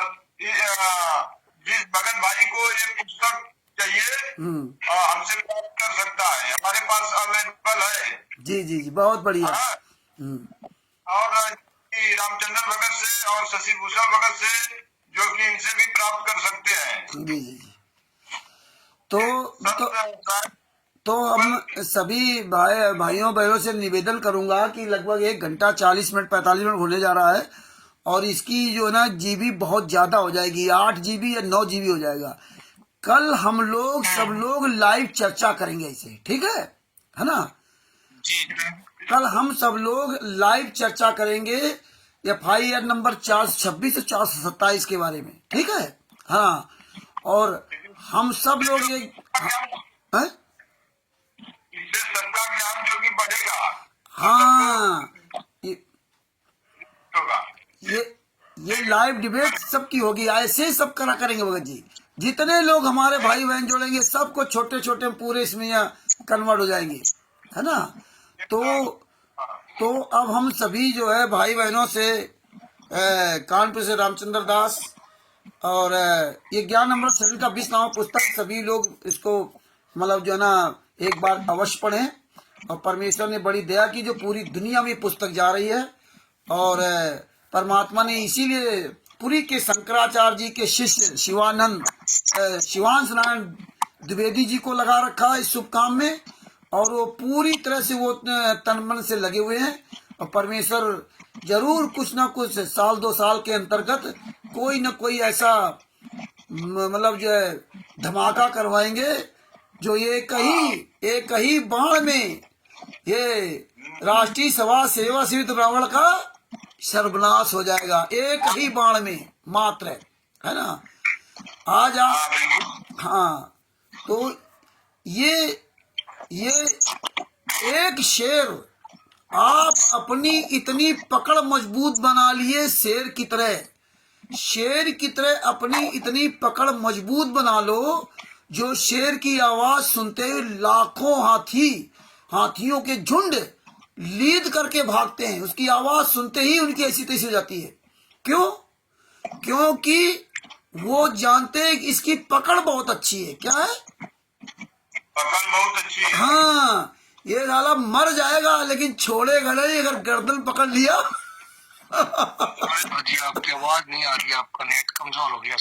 जिस भगत भाई को ये पुस्तक चाहिए हमसे बात कर सकता है, हमारे पास अवेलेबल है। जी बहुत बढ़िया। और रामचंद्र भगत से और शशि भूषण भगत से, जो कि इनसे भी प्राप्त कर सकते हैं। जी तो हम सभी भाइयों बहनों से निवेदन करूंगा कि लगभग 1 घंटा 40 मिनट 45 मिनट होने जा रहा है, और इसकी जो है ना GB बहुत ज्यादा हो जाएगी, 8 GB या 9 GB हो जाएगा। कल हम लोग सब लोग लाइव चर्चा करेंगे इसे, ठीक है ना। जी कल हम सब लोग लाइव चर्चा करेंगे, FIR नंबर 426 और 427 के बारे में, ठीक है। हाँ, और हम सब लोग ये हैं? इससे सबका ज्ञान जो कि बढ़ेगा। हाँ, होगा। ये लाइव डिबेट सबकी होगी, ऐसे ही सब करा करेंगे भगत जी। जितने लोग हमारे भाई बहन जोड़ेंगे सबको छोटे छोटे पूरे इसमें कन्वर्ट हो जाएंगे, है ना। तो अब हम सभी जो है भाई बहनों से कानपुर से रामचंद्र दास और ये ज्ञान अमृत शरीर का 20 नाम पुस्तक, सभी लोग इसको मतलब जो है ना एक बार अवश्य पढ़ें। और परमेश्वर ने बड़ी दया की जो पूरी दुनिया में पुस्तक जा रही है, और परमात्मा ने इसीलिए पुरी के शंकराचार्य जी के शिष्य शिवांश नारायण द्विवेदी जी को लगा रखा है इस शुभ काम में, और वो पूरी तरह से वो तन मन से लगे हुए हैं। और परमेश्वर जरूर कुछ ना कुछ साल 2 साल के अंतर्गत कोई ना कोई ऐसा मतलब जो है धमाका करवाएंगे जो एक ही बाण में ये राष्ट्रीय सभा सेवा सिवित ब्राह्मण का सर्वनाश हो जाएगा, एक ही बाण में मात्र, है ना। आज आप हाँ, तो ये एक शेर आप अपनी इतनी पकड़ मजबूत बना लिए, शेर की तरह अपनी इतनी पकड़ मजबूत बना लो, जो शेर की आवाज सुनते ही लाखों हाथियों के झुंड लीद करके भागते हैं। उसकी आवाज सुनते ही उनकी ऐसी तैसी हो जाती है। क्यों? क्योंकि वो जानते हैं कि इसकी पकड़ बहुत अच्छी है। क्या है? पकड़ बहुत अच्छी है। हाँ, ये साला मर जाएगा लेकिन छोड़ेगा नहीं अगर गर्दन पकड़ लिया। जी आपकी आवाज नहीं आ रही, आपका नेट कमजोर हो गया।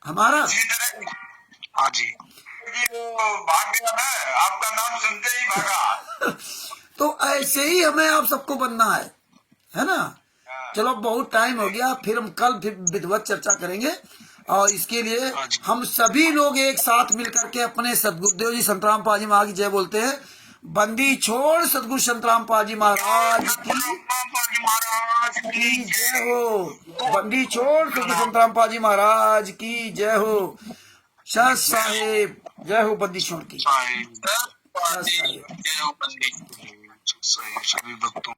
हमारा हाँ जी, वो भाग गया ना, आपका नाम सुनते ही भागा। तो ऐसे ही हमें आप सबको बनना है ना। चलो बहुत टाइम हो गया, फिर हम कल फिर विधिवत चर्चा करेंगे। और इसके लिए हम सभी लोग एक साथ मिलकर के अपने सदगुरुदेव जी संतराम पाजी महाराज की जय बोलते हैं। बंदी छोड़ सदगुरु संतराम पाजी महाराज की जय हो। बंदी छोड़ सदगुरु संतराम पाजी महाराज की जय हो। शाह साहेब जय हो। बंदी छोड़ की सभी भक्तों